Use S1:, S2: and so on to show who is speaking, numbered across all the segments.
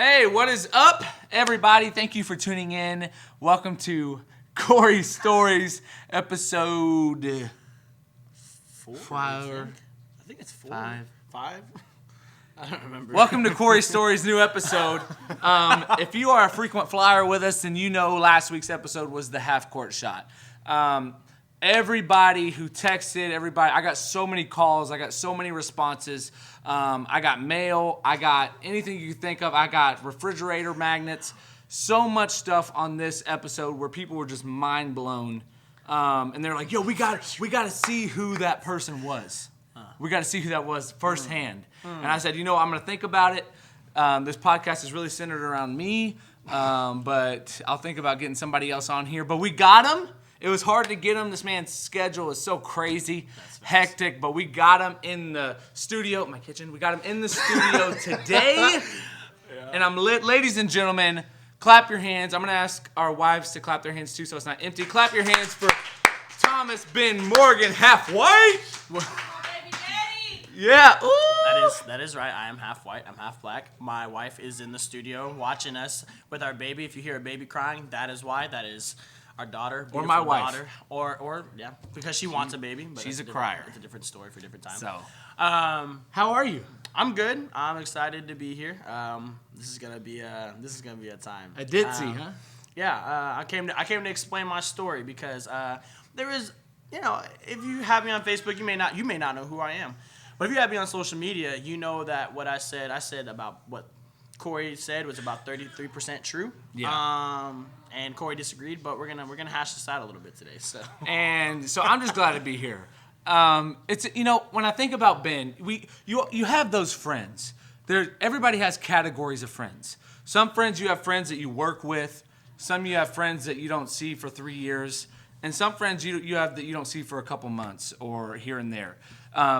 S1: Hey, what is up, everybody? Thank you for tuning in. Welcome to Corey Stories, episode
S2: 4.
S1: I
S2: think it's 4.
S1: 5.
S2: 5? I don't remember.
S1: Welcome to Corey Stories' new episode. If you are a frequent flyer with us, then you know last week's episode was the half-court shot. Everybody who texted, I got so many calls, I got so many responses. I got mail, I got anything you can think of. I got refrigerator magnets, so much stuff on this episode where people were just mind blown. And they're like, yo, we got to see who that person was. We got to see who that was firsthand. And I said, I'm going to think about it. This podcast is really centered around me, but I'll think about getting somebody else on here. But we got him. It was hard to get him. This man's schedule is so crazy, hectic, but we got him in the studio, my kitchen. We got him in the studio today, and I'm lit. Ladies and gentlemen, clap your hands. I'm going to ask our wives to clap their hands too so it's not empty. Clap your hands for Thomas Ben Morgan, half white. Yeah. Ooh.
S2: That is right. I am half white. I'm half black. My wife is in the studio watching us with our baby. If you hear a baby crying, that is why. That is our daughter,
S1: or my wife,
S2: daughter. or because she wants a baby. But
S1: she's a crier.
S2: It's a different story for a different time.
S1: So, how are you?
S2: I'm good. I'm excited to be here. This is gonna be a time.
S1: A ditzy, huh?
S2: Yeah. I came to explain my story because there is, if you have me on Facebook, you may not know who I am, but if you have me on social media, you know that what I said about what Corey said was about 33% true.
S1: Yeah.
S2: And Corey disagreed, but we're gonna hash this out a little bit today. So
S1: I'm just glad to be here. It's when I think about Ben, you have those friends. Everybody has categories of friends. Some friends you have friends that you work with. Some you have friends that you don't see for 3 years, and some friends you have that you don't see for a couple months or here and there.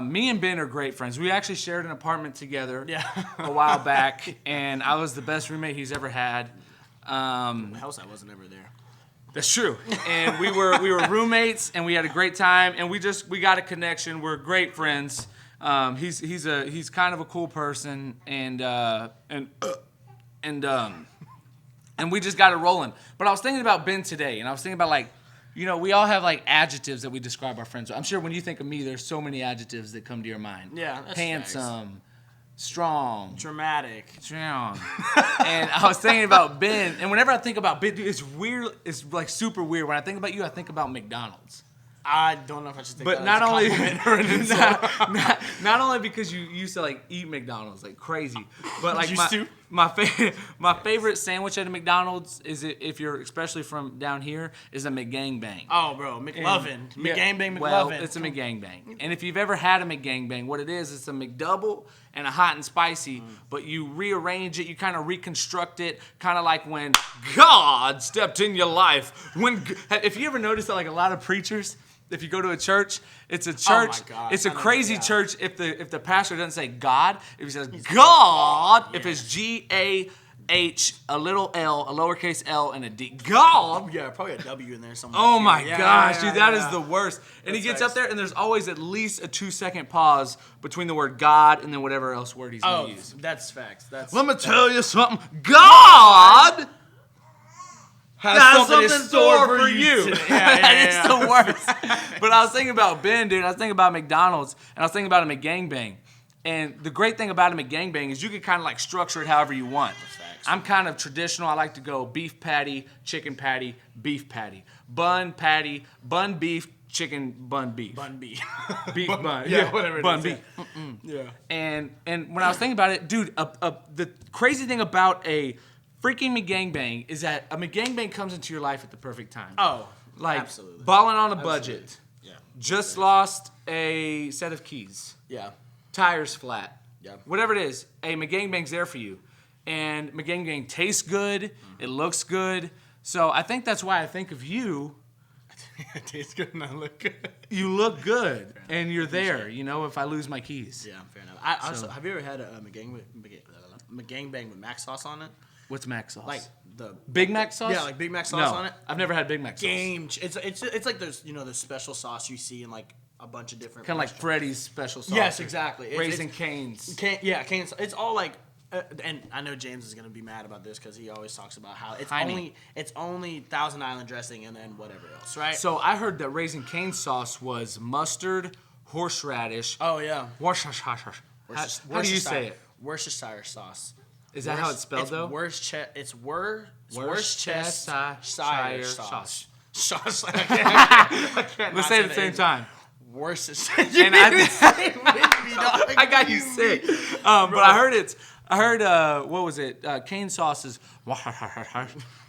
S1: Me and Ben are great friends. We actually shared an apartment together a while back, and I was the best roommate he's ever had.
S2: The house I wasn't ever there.
S1: That's true. And we were roommates, and we had a great time, and we got a connection. We're great friends. He's kind of a cool person, and we just got it rolling. But I was thinking about Ben today, and I was thinking about we all have adjectives that we describe our friends with. I'm sure when you think of me, there's so many adjectives that come to your mind.
S2: Yeah, that's
S1: handsome, strong,
S2: dramatic,
S1: strong. And I was thinking about Ben, and whenever I think about Ben, dude, it's weird. It's super weird. When I think about you, I think about McDonald's.
S2: I don't know if I should think
S1: but
S2: that
S1: not
S2: as a compliment or an insult.
S1: not only because you used to eat McDonald's like crazy, but
S2: used to?
S1: my favorite sandwich at a McDonald's is if you're especially from down here is a McGangbang.
S2: Oh, bro, McLovin, McGangbang McLovin.
S1: Well, it's a McGangbang, and if you've ever had a McGangbang, what it is, it's a McDouble and a hot and spicy, but you rearrange it, you kind of reconstruct it, kind of like when God stepped in your life. If you ever notice that, a lot of preachers. If you go to a church, it's a church.
S2: Oh my God.
S1: It's a crazy church. If the pastor doesn't say God, if he says God, if it's G-A-H, a little L, a lowercase L, and a D. God.
S2: Yeah, probably a W in there somewhere.
S1: Oh my gosh, dude, that is the worst. And he gets
S2: facts.
S1: up there, and there's always at least a 2-second pause between the word God and then whatever else word he's going to use.
S2: That's facts.
S1: Let me tell you something. God has something in store for you. It's the worst. But I was thinking about Ben, dude. I was thinking about McDonald's, and I was thinking about a McGangbang. And the great thing about a McGangbang is you can kind of structure it however you want. I'm kind of traditional. I like to go beef patty, chicken patty, beef patty, bun patty, bun beef, chicken bun beef.
S2: Bun beef.
S1: Beef bun.
S2: Yeah, whatever it
S1: bun
S2: is.
S1: Beef.
S2: Yeah.
S1: And when I was thinking about it, dude, the crazy thing about a freaking McGangbang is that a McGangbang comes into your life at the perfect time.
S2: Oh, absolutely.
S1: Balling on a budget.
S2: Absolutely. Yeah.
S1: Just lost a set of keys.
S2: Yeah.
S1: Tires flat.
S2: Yeah.
S1: Whatever it is, a McGangbang's there for you. And McGangbang tastes good. Mm-hmm. It looks good. So I think that's why I think of you.
S2: It tastes good and I look good.
S1: You look good, and you're there, if I lose my keys.
S2: Yeah, fair enough. Also, have you ever had a McGangbang with mac sauce on it?
S1: What's Mac sauce?
S2: Like the
S1: Big Mac sauce?
S2: Yeah, like Big Mac sauce on it.
S1: I've never had Big Mac sauce.
S2: It's like there's the special sauce you see in a bunch of different
S1: kind of like Freddy's special sauce.
S2: Yes, exactly.
S1: Raising Cane's.
S2: Cane's. It's all and I know James is gonna be mad about this because he always talks about how
S1: Honey.
S2: it's only Thousand Island dressing and then whatever else, right?
S1: So I heard that Raising Cane sauce was mustard, horseradish.
S2: Oh yeah.
S1: Worcestershire. How do you say it?
S2: Worcestershire sauce.
S1: Is that how it's spelled though?
S2: It's
S1: Worcestershire
S2: Worcestershire
S1: sauce.
S2: Sauce.
S1: Let's say it at the same time.
S2: Worcestershire.
S1: And I got you sick. But I heard what was it? Cane sauce is, and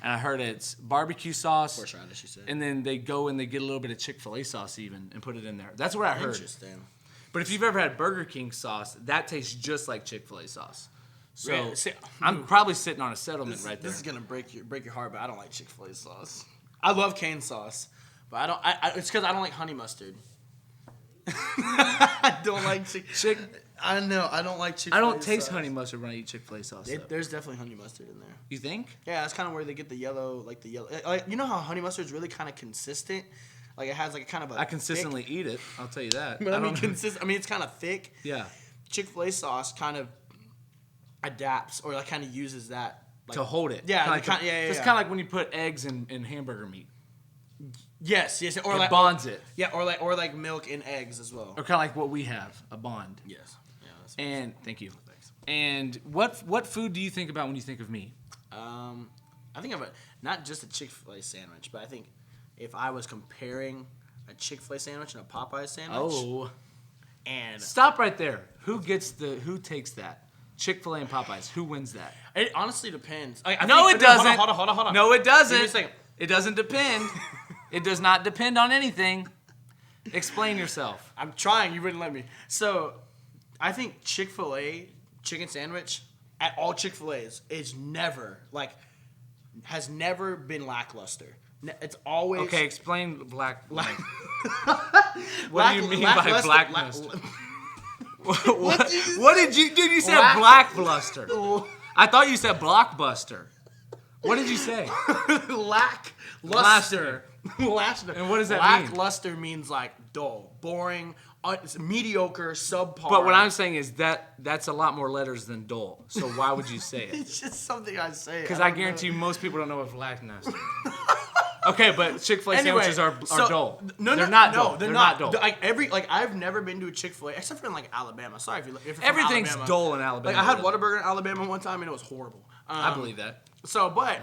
S1: I heard it's barbecue sauce.
S2: Horseradish, you said.
S1: And then they go and they get a little bit of Chick-fil-A sauce even and put it in there. That's what I heard.
S2: Interesting.
S1: But if you've ever had Burger King sauce, that tastes just like Chick-fil-A sauce. So
S2: Really? See,
S1: I'm probably sitting on a settlement right there.
S2: This is gonna break your heart, but I don't like Chick-fil-A sauce. I love cane sauce, but I don't. It's because I don't like honey mustard. I don't like
S1: Chick.
S2: I know I don't like
S1: I
S2: Chick-fil-A
S1: don't taste
S2: sauce.
S1: honey mustard when I eat Chick-fil-A sauce. though.
S2: There's definitely honey mustard in there.
S1: You think?
S2: Yeah, that's kind of where they get the yellow, like you know how honey mustard is really kind of consistent, like it has like a kind of a.
S1: I consistently eat it. I'll tell you that.
S2: Thick, but I mean consistent. I mean it's kind of thick.
S1: Yeah.
S2: Chick-fil-A sauce kind of adapts or like kind of uses that like,
S1: To hold it.
S2: Yeah,
S1: Kinda
S2: yeah.
S1: It's kind of like when you put eggs in hamburger meat.
S2: Yes, or
S1: It
S2: like
S1: bonds it.
S2: Yeah, or like milk in eggs as well.
S1: Or kind of like what we have, a bond.
S2: Yes. Yeah. That's
S1: And thank you.
S2: Thanks.
S1: And what food do you think about when you think of me?
S2: I think of not just a Chick-fil-A sandwich, but I think if I was comparing a Chick-fil-A sandwich and a Popeye sandwich,
S1: Oh.
S2: and
S1: Stop right there. Who takes that? Chick-fil-A and Popeyes. Who wins that?
S2: it honestly depends.
S1: No, it doesn't.
S2: Hold on.
S1: No, it
S2: Give me a
S1: doesn't.
S2: second.
S1: It doesn't depend. It does not depend on anything. Explain yourself.
S2: I'm trying. You wouldn't let me. So, I think Chick-fil-A chicken sandwich at all Chick-fil-A's has never been lackluster. It's always
S1: Okay, explain black. What
S2: What
S1: do you mean by blackness? What did you do? You said black bluster. I thought you said blockbuster. What did you say?
S2: Lackluster.
S1: And what does that mean?
S2: Lackluster means like dull, boring, it's mediocre, subpar.
S1: But what I'm saying is that's a lot more letters than dull. So why would you say it?
S2: It's just something I say.
S1: Because I guarantee you most people don't know what blackness is. Okay, but Chick-fil-A
S2: Anyway,
S1: sandwiches are
S2: so-
S1: dull.
S2: No,
S1: they're not dull.
S2: They're
S1: not dull.
S2: I've never been to a Chick-fil-A except for in like Alabama. Sorry if you're from
S1: Everything's
S2: Alabama.
S1: dull in Alabama.
S2: Like I had Whataburger in Alabama one time and it was horrible.
S1: I believe that.
S2: So, but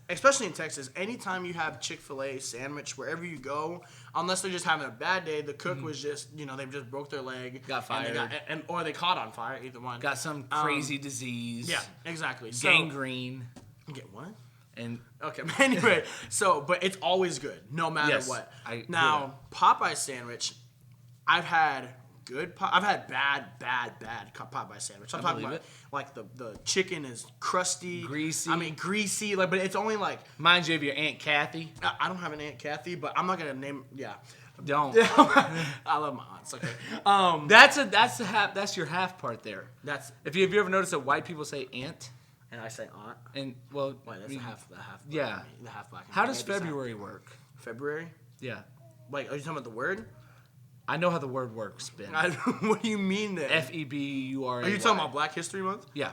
S2: especially in Texas, anytime you have Chick-fil-A sandwich, wherever you go, unless they're just having a bad day, the cook was just, they just broke their leg.
S1: Got fired.
S2: Or they caught on fire, either one.
S1: Got some crazy disease.
S2: Yeah, exactly.
S1: Gangrene.
S2: Get what?
S1: And
S2: Okay, but anyway, but it's always good, no matter
S1: Yes,
S2: what.
S1: I
S2: Now, Popeye sandwich, I've had bad Popeye sandwich. I'm talking
S1: believe
S2: about
S1: it.
S2: like the chicken is crusty,
S1: Greasy.
S2: I mean greasy, like, but it's only like
S1: mind you of your Aunt Kathy.
S2: I don't have an Aunt Kathy, but I'm not gonna name. Yeah,
S1: Don't.
S2: I love my aunts. Okay,
S1: That's your half part there.
S2: that's
S1: Have you ever noticed that white people say aunt?
S2: and I say aunt.
S1: And well,
S2: Wait, that's the half.
S1: Yeah.
S2: the half black. and
S1: How
S2: white.
S1: does
S2: It's not-
S1: February work?
S2: February?
S1: Yeah.
S2: Wait, are you talking about the word?
S1: I know how the word works, Ben.
S2: What do you mean then?
S1: FEBURA.
S2: Are you talking about Black History Month?
S1: Yeah.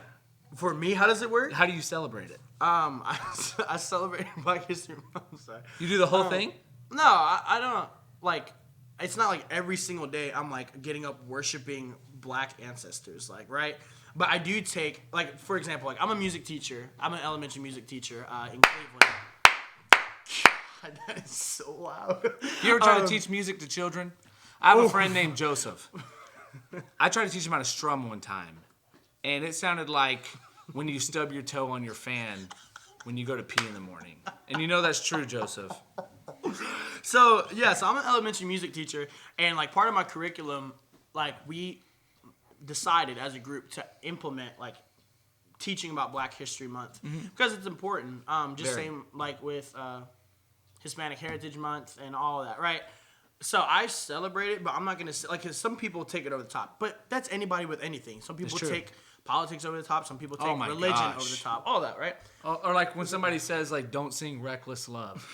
S2: For me, how does it work?
S1: How do you celebrate it?
S2: I celebrate Black History Month. Sorry.
S1: You do the whole thing?
S2: No, I don't like. It's not like every single day I'm like getting up worshiping Black ancestors, like right. But I do take like for example, like I'm a music teacher. I'm an elementary music teacher in Cleveland. God, that is so loud.
S1: You ever try to teach music to children? I have a friend named Joseph. I tried to teach him how to strum one time, and it sounded like when you stub your toe on your fan when you go to pee in the morning. And you know that's true, Joseph.
S2: So I'm an elementary music teacher, and like part of my curriculum, like we decided as a group to implement like teaching about Black History Month because it's important. Just
S1: Very.
S2: same like with Hispanic Heritage Month and all of that, right? So I celebrate it, but I'm not gonna say like 'cause some people take it over the top. But that's anybody with anything. Some people
S1: true.
S2: take politics over the top. Some people take
S1: Oh my
S2: religion
S1: gosh.
S2: over the top. All that, right?
S1: Or like when somebody says like, "Don't sing Reckless Love,"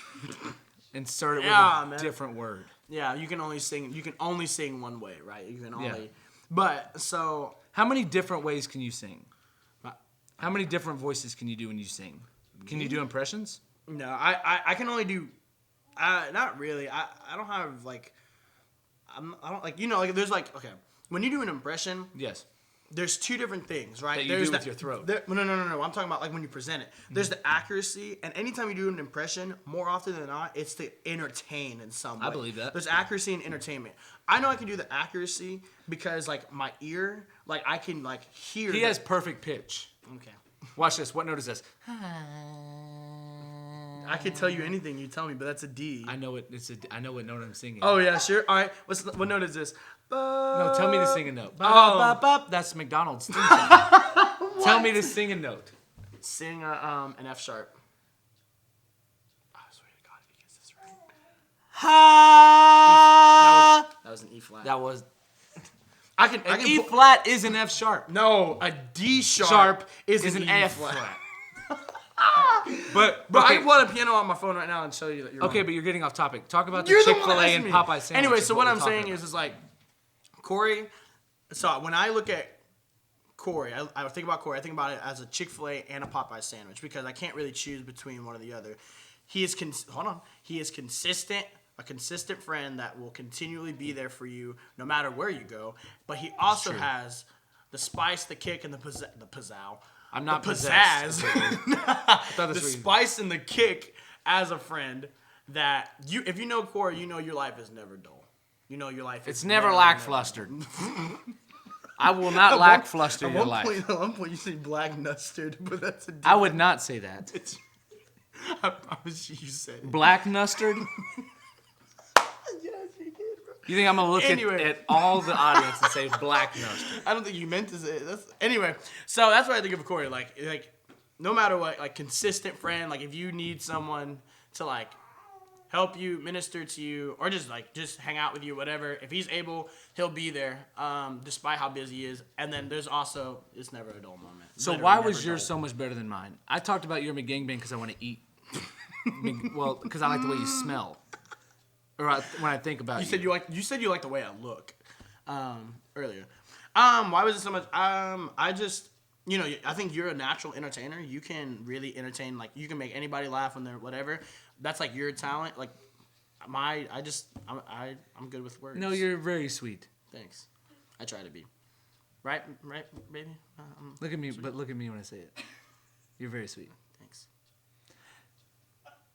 S1: insert it
S2: Yeah,
S1: with a
S2: man.
S1: different word.
S2: Yeah, you can only sing one way, right? You can only.
S1: Yeah.
S2: But so
S1: How many different ways can you sing? How many different voices can you do when you sing? Can you do impressions?
S2: No, I can only do. Not really. I don't have like. I don't like like there's like okay when you do an impression.
S1: Yes.
S2: There's two different things, right?
S1: That you
S2: There's
S1: do with your throat.
S2: No. I'm talking about like when you present it. There's the accuracy, and anytime you do an impression, more often than not, it's to entertain in some way.
S1: I believe that.
S2: There's accuracy and entertainment. I know I can do the accuracy because like my ear, like I can like hear.
S1: He has perfect pitch.
S2: Okay.
S1: Watch this. What note is this?
S2: I can tell you anything you tell me, but that's a D.
S1: I know it. I know what note I'm singing.
S2: Oh yeah, sure. All right. What note is this?
S1: No, tell me to sing a note.
S2: Oh.
S1: That's McDonald's theme song. Tell me to sing a note.
S2: Sing an F sharp. I swear to God, if he gets this right.
S1: Ha!
S2: That was an E flat.
S1: That was.
S2: I can
S1: E flat is an F sharp.
S2: No, a D sharp is
S1: an
S2: E
S1: F
S2: flat.
S1: But
S2: But
S1: okay.
S2: I can pull out a piano on my phone right now and show you that you're
S1: Okay,
S2: wrong.
S1: but you're getting off topic. Talk about the
S2: You're the one
S1: Chick-fil-A
S2: asking
S1: and
S2: me.
S1: Popeye sandwich.
S2: Anyway, so what
S1: we're
S2: I'm
S1: talking
S2: saying
S1: about.
S2: is like Corey. So when I look at Corey, I think about Corey. I think about it as a Chick-fil-A and a Popeye sandwich because I can't really choose between one or the other. He is He is consistent, a consistent friend that will continually be there for you no matter where you go. But he also has the spice, the kick, and the pizzazz.
S1: I'm not
S2: the
S1: possessed.
S2: pizzazz. The spice and the kick as a friend that if you know Corey, you know your life is never dull. You know your life is
S1: It's never lacklustered. I will not lackluster your life.
S2: At one point, you say black nustard, but that's a different.
S1: I would not say that.
S2: I promise you said it.
S1: Black nustard?
S2: Yes, you did, bro.
S1: You think I'm going to look
S2: Anyway.
S1: at all the audience and say black mustard?
S2: I don't think you meant to say it. Anyway, so that's what I think of Corey. Like no matter what, like consistent friend. Like if you need someone to like help you, minister to you, or just hang out with you, whatever. If he's able, he'll be there, despite how busy he is. And then there's also it's never a dull moment.
S1: So
S2: Literally
S1: why
S2: never
S1: was yours
S2: dull.
S1: so much better than mine? I talked about your McGangbang because I want to eat. Well, because I like the way you smell. Or when I think about
S2: You said you like the way I look, earlier. Why was it so much? I just, I think you're a natural entertainer. You can really entertain. Like you can make anybody laugh when they're whatever. That's like your talent. Like I'm good with words.
S1: No, you're very sweet.
S2: Thanks. I try to be. Right, baby.
S1: Look at me, but look at me when I say it. You're very sweet.
S2: Thanks.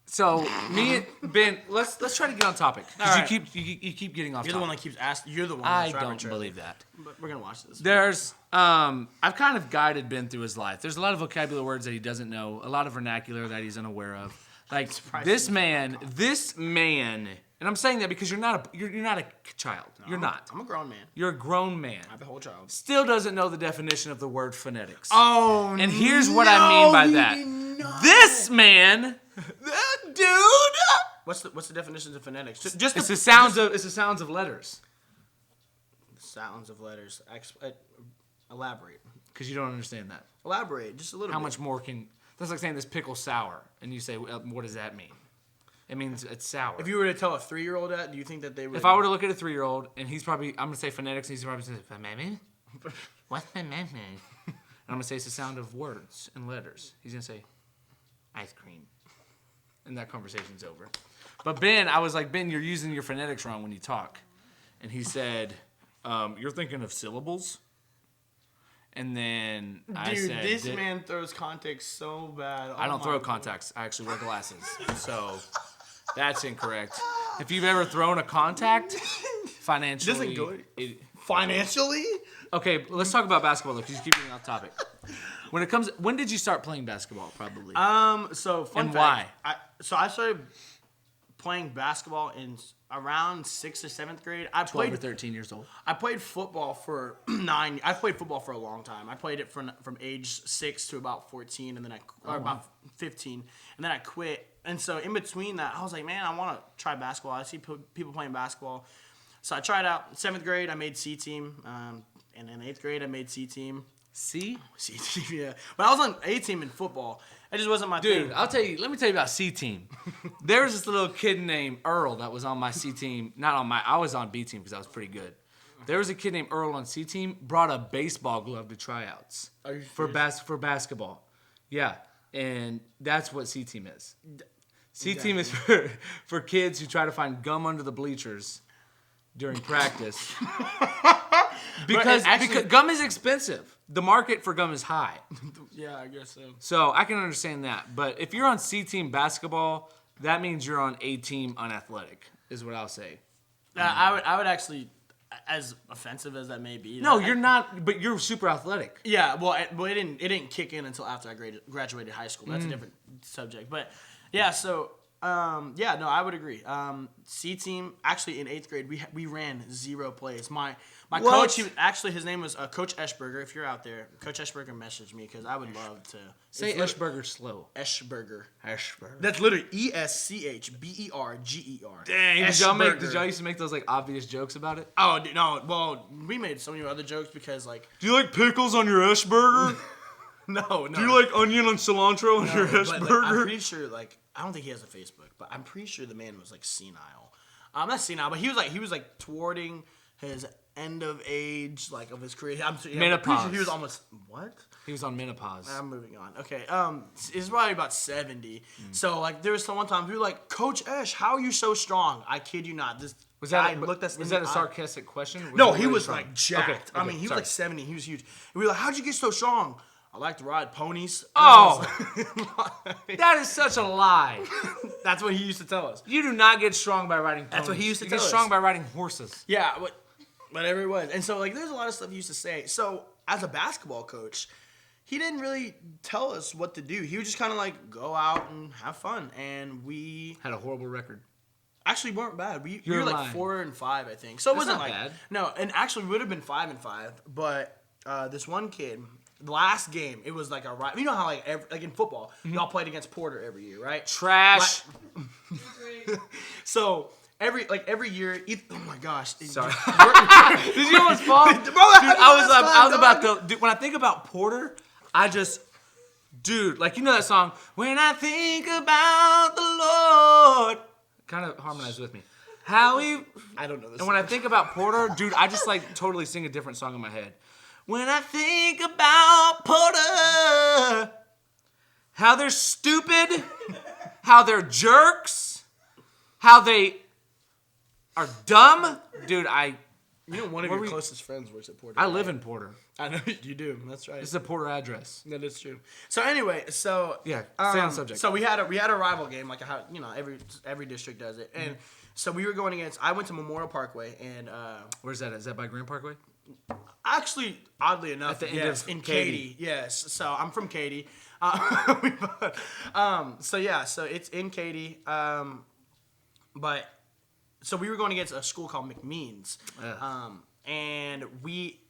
S1: So me and Ben, let's try to get on topic.
S2: All
S1: Because
S2: right.
S1: you keep getting off
S2: You're
S1: topic.
S2: the one that keeps asking. You're the one.
S1: I
S2: that's
S1: don't
S2: arbitrary.
S1: believe that.
S2: But we're gonna watch this.
S1: There's I've kind of guided Ben through his life. There's a lot of vocabulary words that he doesn't know, a lot of vernacular that he's unaware of. Like this man, and I'm saying that because you're not a child. You're not.
S2: I'm a grown man.
S1: You're a grown man.
S2: I'm a whole child.
S1: Still doesn't know the definition of the word phonetics.
S2: Oh,
S1: And here's what I mean by that. This man,
S2: dude. What's the definition of phonetics? Just
S1: it's the sounds of letters.
S2: sounds of letters. Elaborate.
S1: Because you don't understand that.
S2: Elaborate just a little.
S1: How
S2: bit.
S1: much more can? That's like saying this pickle sour, and you say, what does that mean? It means it's sour.
S2: If you were to tell a 3-year-old that, do you think that they would?
S1: If I were to look at a 3-year-old and he's probably, I'm gonna say phonetics, and he's probably saying, what's and I'm gonna say it's the sound of words and letters. He's gonna say, ice cream, and that conversation's over. But Ben, I was like, Ben, you're using your phonetics wrong when you talk, and he said, you're thinking of syllables. And then I
S2: Dude,
S1: said,
S2: this man throws context so bad.
S1: I don't throw contacts. I actually wear glasses. So that's incorrect. If you've ever thrown a contact, financially.
S2: Doesn't go financially.
S1: Okay, let's talk about basketball though, because you keep getting off topic. When did you start playing basketball? Probably.
S2: So fun
S1: And
S2: fact, I started playing basketball in around 6th or 7th grade.
S1: 12 or 13 years old.
S2: I played football for 9. I played football for a long time. I played it from age 6 to about 14, and then about 15, and then I quit. And so in between that, I was like, man, I want to try basketball. I see people playing basketball, so I tried out. 7th grade, I made C team, and then 8th grade, I made C team.
S1: C
S2: team, yeah. But I was on A team in football. It just wasn't my thing.
S1: Dude, let me tell you about C team. There was this little kid named Earl that was on my C team. I was on B team because I was pretty good. There was a kid named Earl on C team, brought a baseball glove to tryouts
S2: Are you
S1: for
S2: serious?
S1: for basketball. Yeah, and that's what C team is. C team is for kids who try to find gum under the bleachers during practice. because gum is expensive. The market for gum is high.
S2: Yeah, I guess so.
S1: So I can understand that. But if you're on C team basketball, that means you're on A team unathletic, is what I'll say.
S2: I would actually, as offensive as that may be.
S1: No, you're not, but you're super athletic.
S2: Yeah, well, it didn't kick in until after I graduated high school. That's a different subject. But yeah, so yeah, no, I would agree. C team, actually in 8th grade, we ran 0 plays. My
S1: What?
S2: coach, his name was Coach Eschberger. If you're out there, Coach Eschberger messaged me because I would love to
S1: Say
S2: it's
S1: Eschberger slow.
S2: Eschberger.
S1: Eschberger.
S2: That's literally ESCHBERGER.
S1: Dang, did y'all used to make those like obvious jokes about it?
S2: Oh no! Well, we made so many other jokes because like
S1: Do you like pickles on your Eschberger?
S2: no.
S1: Do you like onion and cilantro on your
S2: But, like, I'm
S1: Eschberger?
S2: pretty sure, like, I don't think he has a Facebook, but I'm pretty sure the man was like senile. Not senile, but he was like towarding his end of age, like of his career. I'm pretty sure
S1: Menopause.
S2: he was almost what?
S1: He was on menopause.
S2: I'm moving on. Okay. It's probably about 70. So like, there was one time we were like, Coach Esch, how are you so strong? I kid you not. This
S1: Was
S2: guy
S1: that
S2: looked us in
S1: was
S2: the
S1: that a
S2: eye.
S1: sarcastic question?
S2: No,
S1: it
S2: he
S1: really
S2: was
S1: strong?
S2: like jacked. I mean, he was like 70. He was huge. And we were like, how'd you get so strong? I like to ride ponies. And
S1: Oh.
S2: I was like-
S1: That is such a lie.
S2: that's what he used to tell us.
S1: You do not get strong by riding ponies.
S2: That's what he used to
S1: You
S2: tell
S1: get
S2: us.
S1: strong by riding horses.
S2: Yeah, whatever it was. And so, like, there's a lot of stuff he used to say. So, as a basketball coach, he didn't really tell us what to do. He would just kind of, like, go out and have fun. And we
S1: Had a horrible record.
S2: actually weren't bad. We
S1: You're
S2: were, like,
S1: lying.
S2: 4 and 5, I think. So, it
S1: That's
S2: wasn't,
S1: not
S2: like...
S1: bad.
S2: No, and actually, we would have been 5 and 5. But this one kid... The last game, it was like a rival. You know how like in football, y'all played against Porter every year, right?
S1: Trash.
S2: So every year, oh my gosh,
S1: Sorry. Did you almost fall? Dude, I was about to. Dude, when I think about Porter, like you know that song. When I think about the Lord, kind of harmonize with me. How he.
S2: I don't know this.
S1: And when I think about Porter, dude, I just like totally sing a different song in my head. When I think about Porter, how they're stupid, how they're jerks, how they are dumb, dude.
S2: You know, one of your closest friends works at Porter.
S1: I live in Porter.
S2: I know you do. That's right.
S1: This is a Porter address.
S2: That is true. So anyway,
S1: Yeah, stay on subject.
S2: So we had a rival game, like how every district does it, and so we were going against. I went to Memorial Parkway, and
S1: Where's that? Is that by Grand Parkway?
S2: actually, oddly enough,
S1: At the end
S2: yes,
S1: of
S2: in
S1: Katy.
S2: Katy. Yes. So I'm from Katy. So yeah, so it's in Katy. But so we were going against a school called McMeans. And we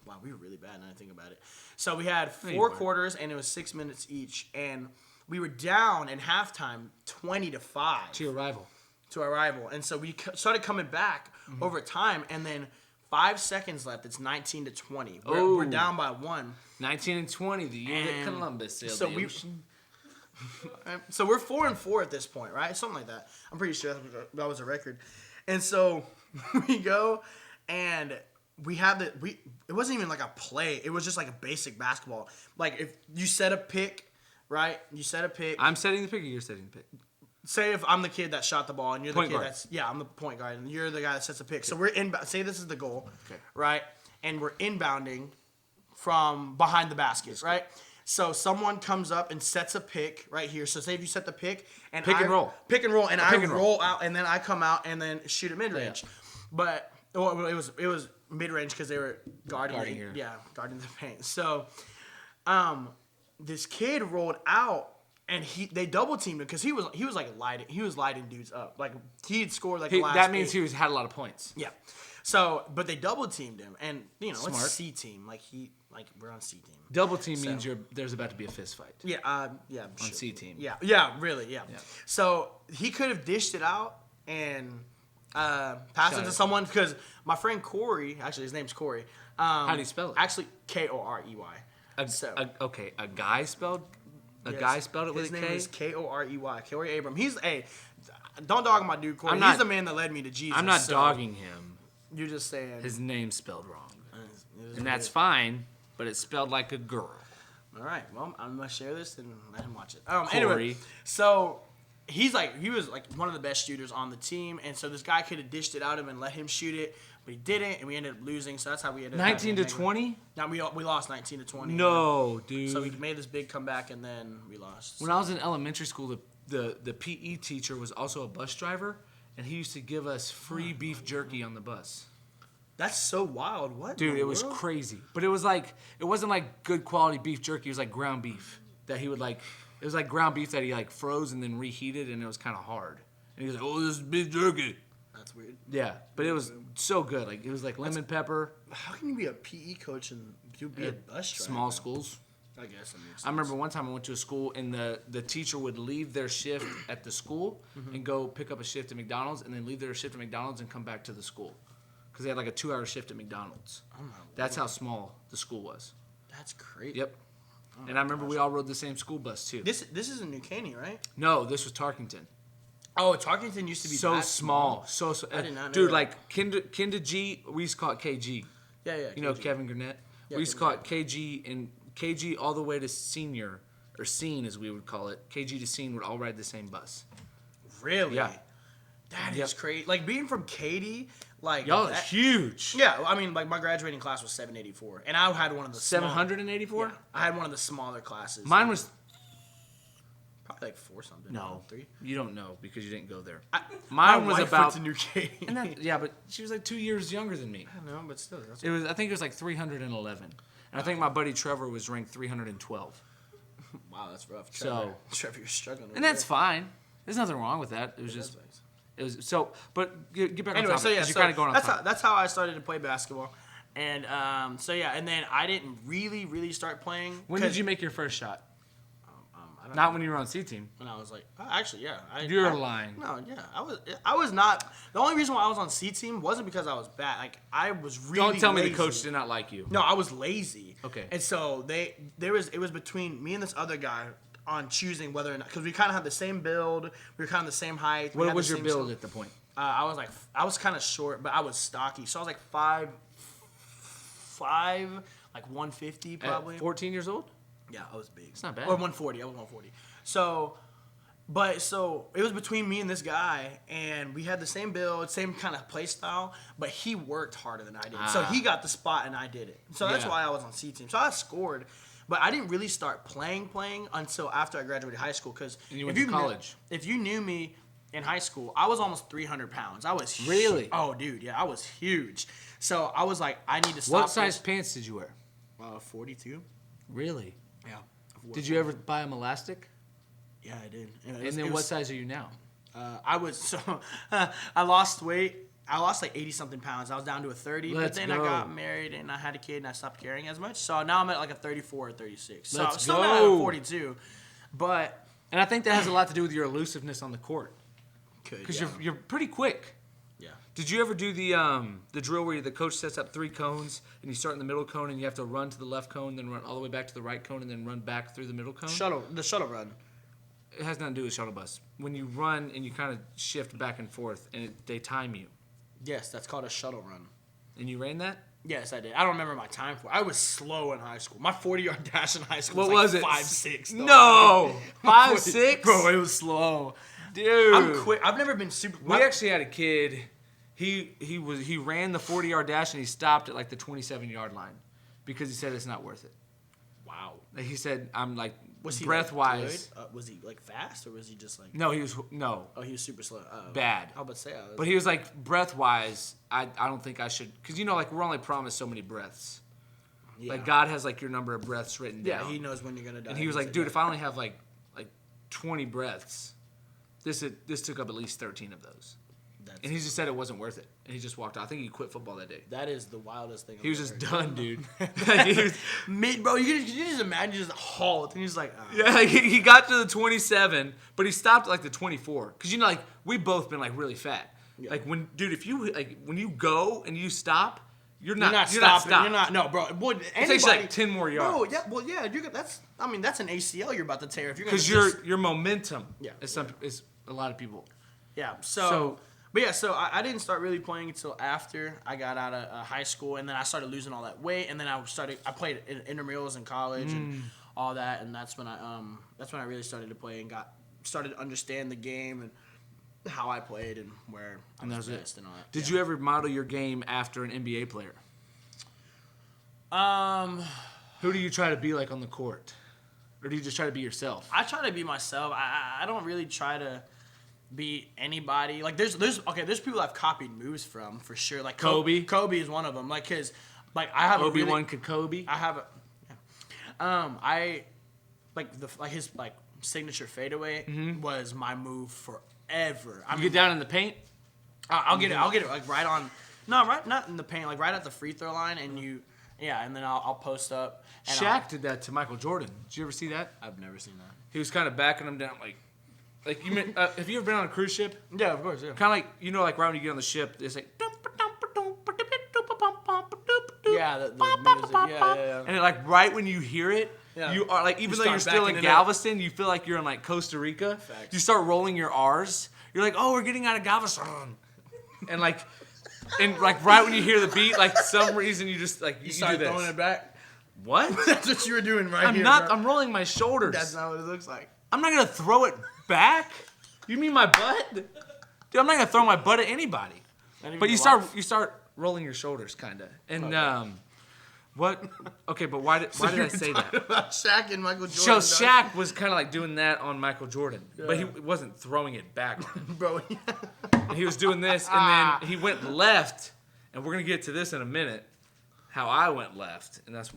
S2: were really bad now I think about it. So we had
S1: you
S2: 4
S1: weren't.
S2: quarters and it was 6 minutes each, and we were down in halftime 20-5
S1: To your rival.
S2: to our rival. And so we started coming back over time, and then 5 seconds left. It's 19-20. We're down by 1.
S1: 19 and 20, the year that
S2: And
S1: Columbus sailed
S2: so
S1: the
S2: we-
S1: ocean.
S2: So we're 4 and 4 at this point, right? Something like that. I'm pretty sure that was a record. And so we go, and we have it wasn't even like a play. It was just like a basic basketball. Like if you set a pick, right? You set a pick.
S1: I'm setting the pick or you're setting the pick?
S2: Say if I'm the kid that shot the ball and you're the
S1: Point
S2: kid
S1: guard.
S2: I'm the point guard and you're the guy that sets the pick. So we're say this is the goal,
S1: Okay.
S2: right? And we're inbounding from behind the basket, right? So someone comes up and sets a pick right here. So say if you set the pick and
S1: Pick and roll.
S2: and I
S1: pick and roll.
S2: roll out and then I come out and then shoot it mid range. But well, it was mid range because they were guarding
S1: here.
S2: Yeah, guarding the paint. So this kid rolled out. And they double teamed him because he was lighting dudes up. Like he had scored like the last
S1: That means
S2: 8.
S1: he had a lot of points.
S2: Yeah. So, but they double teamed him, and it's
S1: Smart.
S2: C team. We're on C team.
S1: Double team means there's about to be a fist fight.
S2: Yeah. Yeah.
S1: On C team.
S2: Yeah. Yeah. Really. Yeah. So he could have dished it out and passed it to someone because my friend Corey, actually his name's Corey.
S1: How do you spell it?
S2: Actually, Korey.
S1: Okay, a guy spelled. A
S2: Yes.
S1: guy spelled it with
S2: His
S1: a
S2: name
S1: K.
S2: is Korey. Corey Abram. He's don't dog my dude Corey.
S1: I'm not-
S2: He's the man that led me to Jesus.
S1: I'm not
S2: so-
S1: dogging him.
S2: You're just saying.
S1: His name's spelled wrong.
S2: It is
S1: And that's
S2: weird.
S1: fine, but it's spelled like a girl.
S2: All right. Well, I'm gonna share this and let him watch it.
S1: Corey.
S2: Anyway, so he was like one of the best shooters on the team, and so this guy could have dished it out of him and let him shoot it, but he didn't, and we ended up losing. So that's how we ended up
S1: 19 to 20?
S2: Now we lost 19 to 20.
S1: No, dude.
S2: So we made this big comeback, and then we lost.
S1: When I was in elementary school, the PE teacher was also a bus driver, and he used to give us free beef jerky on the bus.
S2: That's so wild. What?
S1: Dude,
S2: in the
S1: it was
S2: world?
S1: crazy. But it wasn't like good quality beef jerky. It was like ground beef that he would like. It was like ground beef that he like froze and then reheated, and it was kind of hard. And he was like, "Oh, this is beef jerky."
S2: That's weird.
S1: Yeah, but it was so good. Like it was like lemon pepper.
S2: How can you be a PE coach and you be a bus driver?
S1: Small schools.
S2: I guess that makes sense.
S1: I remember one time I went to a school and the teacher would leave their shift at the school and go pick up a shift at McDonald's and then leave their shift at McDonald's and come back to the school. Because they had like a 2-hour shift at McDonald's.
S2: Oh my
S1: That's how small the school was.
S2: That's crazy.
S1: Yep. And I remember we all rode the same school bus too.
S2: This is in New Caney, right?
S1: No, this was Tarkington.
S2: Oh, Tarkington used to be
S1: So
S2: that
S1: small. So
S2: I did not know
S1: dude,
S2: that.
S1: like Kinda G, we used to call it KG.
S2: Yeah.
S1: You know
S2: KG.
S1: Kevin Garnett?
S2: Yeah,
S1: We used to call it KG, and KG all the way to senior, or scene as we would call it. KG to scene would all ride the same bus.
S2: Really?
S1: Yeah.
S2: That is
S1: Yep.
S2: crazy. Like being from Katy, like
S1: Y'all
S2: that-
S1: is huge.
S2: Yeah, I mean, like my graduating class was 784, and I had one of the small-
S1: 784?
S2: Yeah, I had one of the smaller classes.
S1: Mine was
S2: probably like 4 something.
S1: no.
S2: 3.
S1: You don't know because you didn't go there.
S2: I,
S1: Mine
S2: my
S1: was
S2: wife
S1: about.
S2: went to New Caney.
S1: And that, yeah, but she was like 2 years younger than me.
S2: I know, but still, that's
S1: It was. I think it was like 311, and I think my buddy Trevor was ranked 312.
S2: wow, that's rough.
S1: So-
S2: Trevor, Trevor, you're struggling.
S1: And that's fine. There's nothing wrong with that. It was just. It was so. But get back on
S2: Anyway,
S1: topic.
S2: so yeah,
S1: 'cause you're kind of going on topic.
S2: that's how I started to play basketball, and so yeah, and then I didn't really start playing.
S1: When
S2: 'cause,
S1: did you make your first shot?
S2: I don't
S1: Not
S2: know,
S1: when you were on C team.
S2: when I was like, actually, yeah.
S1: You're lying.
S2: No, yeah, I was not. The only reason why I was on C team wasn't because I was bad. Like I was really.
S1: Don't tell me
S2: lazy.
S1: the coach did not like you.
S2: No, I was lazy.
S1: Okay.
S2: And so it was between me and this other guy on choosing whether or not, because we kind of had the same build, we were kind of the same height. we
S1: What
S2: had
S1: was
S2: the
S1: your
S2: same
S1: build
S2: skill-
S1: at the point?
S2: I was kind of short, but I was stocky, so I was like 5', like 150 probably.
S1: At 14 years old?
S2: Yeah, I was big. It's
S1: not bad.
S2: Or 140. I was 140. So it was between me and this guy, and we had the same build, same kind of play style, but he worked harder than I did. So he got the spot and I did it. So that's
S1: Yeah.
S2: why I was on C team. So I scored, but I didn't really start playing until after I graduated high school. Because
S1: And you went to college.
S2: if you knew me in high school, I was almost 300 pounds. I was
S1: Really?
S2: Oh, dude, yeah, I was huge. So I was like, I need to stop.
S1: What size pants did you wear?
S2: 42.
S1: Really?
S2: Yeah.
S1: Did you ever buy them elastic?
S2: Yeah, I did.
S1: And then what size are you now?
S2: I was so I lost weight. I lost like 80 something pounds. I was down to a 30, but
S1: Let's
S2: then
S1: go.
S2: I got married and I had a kid and I stopped caring as much. So now I'm at like a 34 or 36. So
S1: Let's
S2: I'm still not at
S1: go.
S2: a 42, but
S1: And I think that has a lot to do with your elusiveness on the court
S2: could
S1: because
S2: yeah.
S1: you're pretty quick.
S2: yeah.
S1: Did you ever do the drill where the coach sets up 3 cones and you start in the middle cone and you have to run to the left cone, then run all the way back to the right cone, and then run back through the middle cone?
S2: The shuttle run.
S1: It has nothing to do with shuttle bus. When you run and you kind of shift back and forth and they time you,
S2: Yes, that's called a shuttle run.
S1: and you ran that.
S2: Yes, I did. I don't remember my time for it. I was slow in high school. My 40-yard dash in high school
S1: What
S2: was
S1: was
S2: like
S1: it?
S2: 5'6".
S1: No,
S2: 5'6".
S1: 5'6".
S2: Bro, it was slow.
S1: Dude,
S2: I'm quick. I've never been super.
S1: We actually had a kid. He ran the 40-yard dash and he stopped at like the 27-yard line because he said it's not worth it.
S2: Wow.
S1: Like, he said, I'm like
S2: Was he
S1: breath
S2: like,
S1: wise.
S2: good? Was he like fast or was he just like?
S1: No, he was no
S2: Oh, he was super slow.
S1: bad.
S2: I was about to say.
S1: But he was like breath wise. I don't think I should, because like we're only promised so many breaths.
S2: yeah.
S1: Like God has like your number of breaths written
S2: Yeah,
S1: down.
S2: he knows when you're gonna die.
S1: And he was like, dude, if I only have like 20 breaths, this took up at least 13 of those. And he just said it wasn't worth it. And he just walked out. I think he quit football that day.
S2: that is the wildest thing.
S1: He was
S2: I've
S1: just
S2: ever
S1: done, dude.
S2: heard. Bro, you just imagine just halt, and he's like,
S1: Yeah, like he got to the 27, but he stopped at like the 24. Cause like we both been like really fat.
S2: Yeah.
S1: Like when you go and you stop, you're
S2: You're
S1: not
S2: not
S1: stopped.
S2: stopping. You're not. No, bro. Boy,
S1: It takes you like 10 more yards.
S2: Bro, yeah. Well, yeah. That's an ACL you're about to tear if you're gonna.
S1: Because
S2: just,
S1: your momentum
S2: Yeah.
S1: is a lot of people.
S2: Yeah.
S1: So-
S2: But yeah, so I didn't start really playing until after I got out of high school, and then I started losing all that weight, and then I played in intramurals in college and all that, and that's when I really started to play and started to understand the game and how I played and where I was best and all that.
S1: Did you ever model your game after an NBA player? Who do you try to be like on the court? Or do you just try to be yourself?
S2: I try to be myself. I don't really try to be anybody. Like there's people I've copied moves from for sure. Like
S1: Kobe.
S2: Kobe is one of them. Like I have
S1: Obi-Wan Kobe.
S2: I have a I like his signature fadeaway was my move forever.
S1: You get down in the paint?
S2: I'll get it like right on. No, right, not in the paint, like right at the free throw line, and and then I'll post up. And
S1: Shaq did that to Michael Jordan. Did you ever see that?
S2: I've never seen that.
S1: He was kind of backing him down, like you. Have you ever been on a cruise ship?
S2: Yeah, of course. Yeah.
S1: Kind of like right when you get on the ship, it's like.
S2: Yeah, the music. Yeah.
S1: And like right when you hear it, you are like, even though you're still in Galveston, you feel like you're in like Costa Rica.
S2: Facts.
S1: You start rolling your R's. You're like, oh, we're getting out of Galveston, and like right when you hear the beat, like some reason you just like you
S2: start
S1: do this.
S2: throwing it back.
S1: What?
S2: That's what you were doing right here.
S1: Bro.
S2: I'm
S1: rolling my shoulders.
S2: That's not what it looks like.
S1: I'm not gonna throw it back. You mean my butt? Dude, I'm not gonna throw my butt at anybody. But you start rolling your shoulders, kinda. And what? Okay, but why did I say that?
S2: About Shaq and Michael
S1: So
S2: Jordan.
S1: Shaq was kind of like doing that on Michael Jordan, but he wasn't throwing it back.
S2: Bro.
S1: And he was doing this, and then he went left, and we're gonna get to this in a minute. How I went left, and that's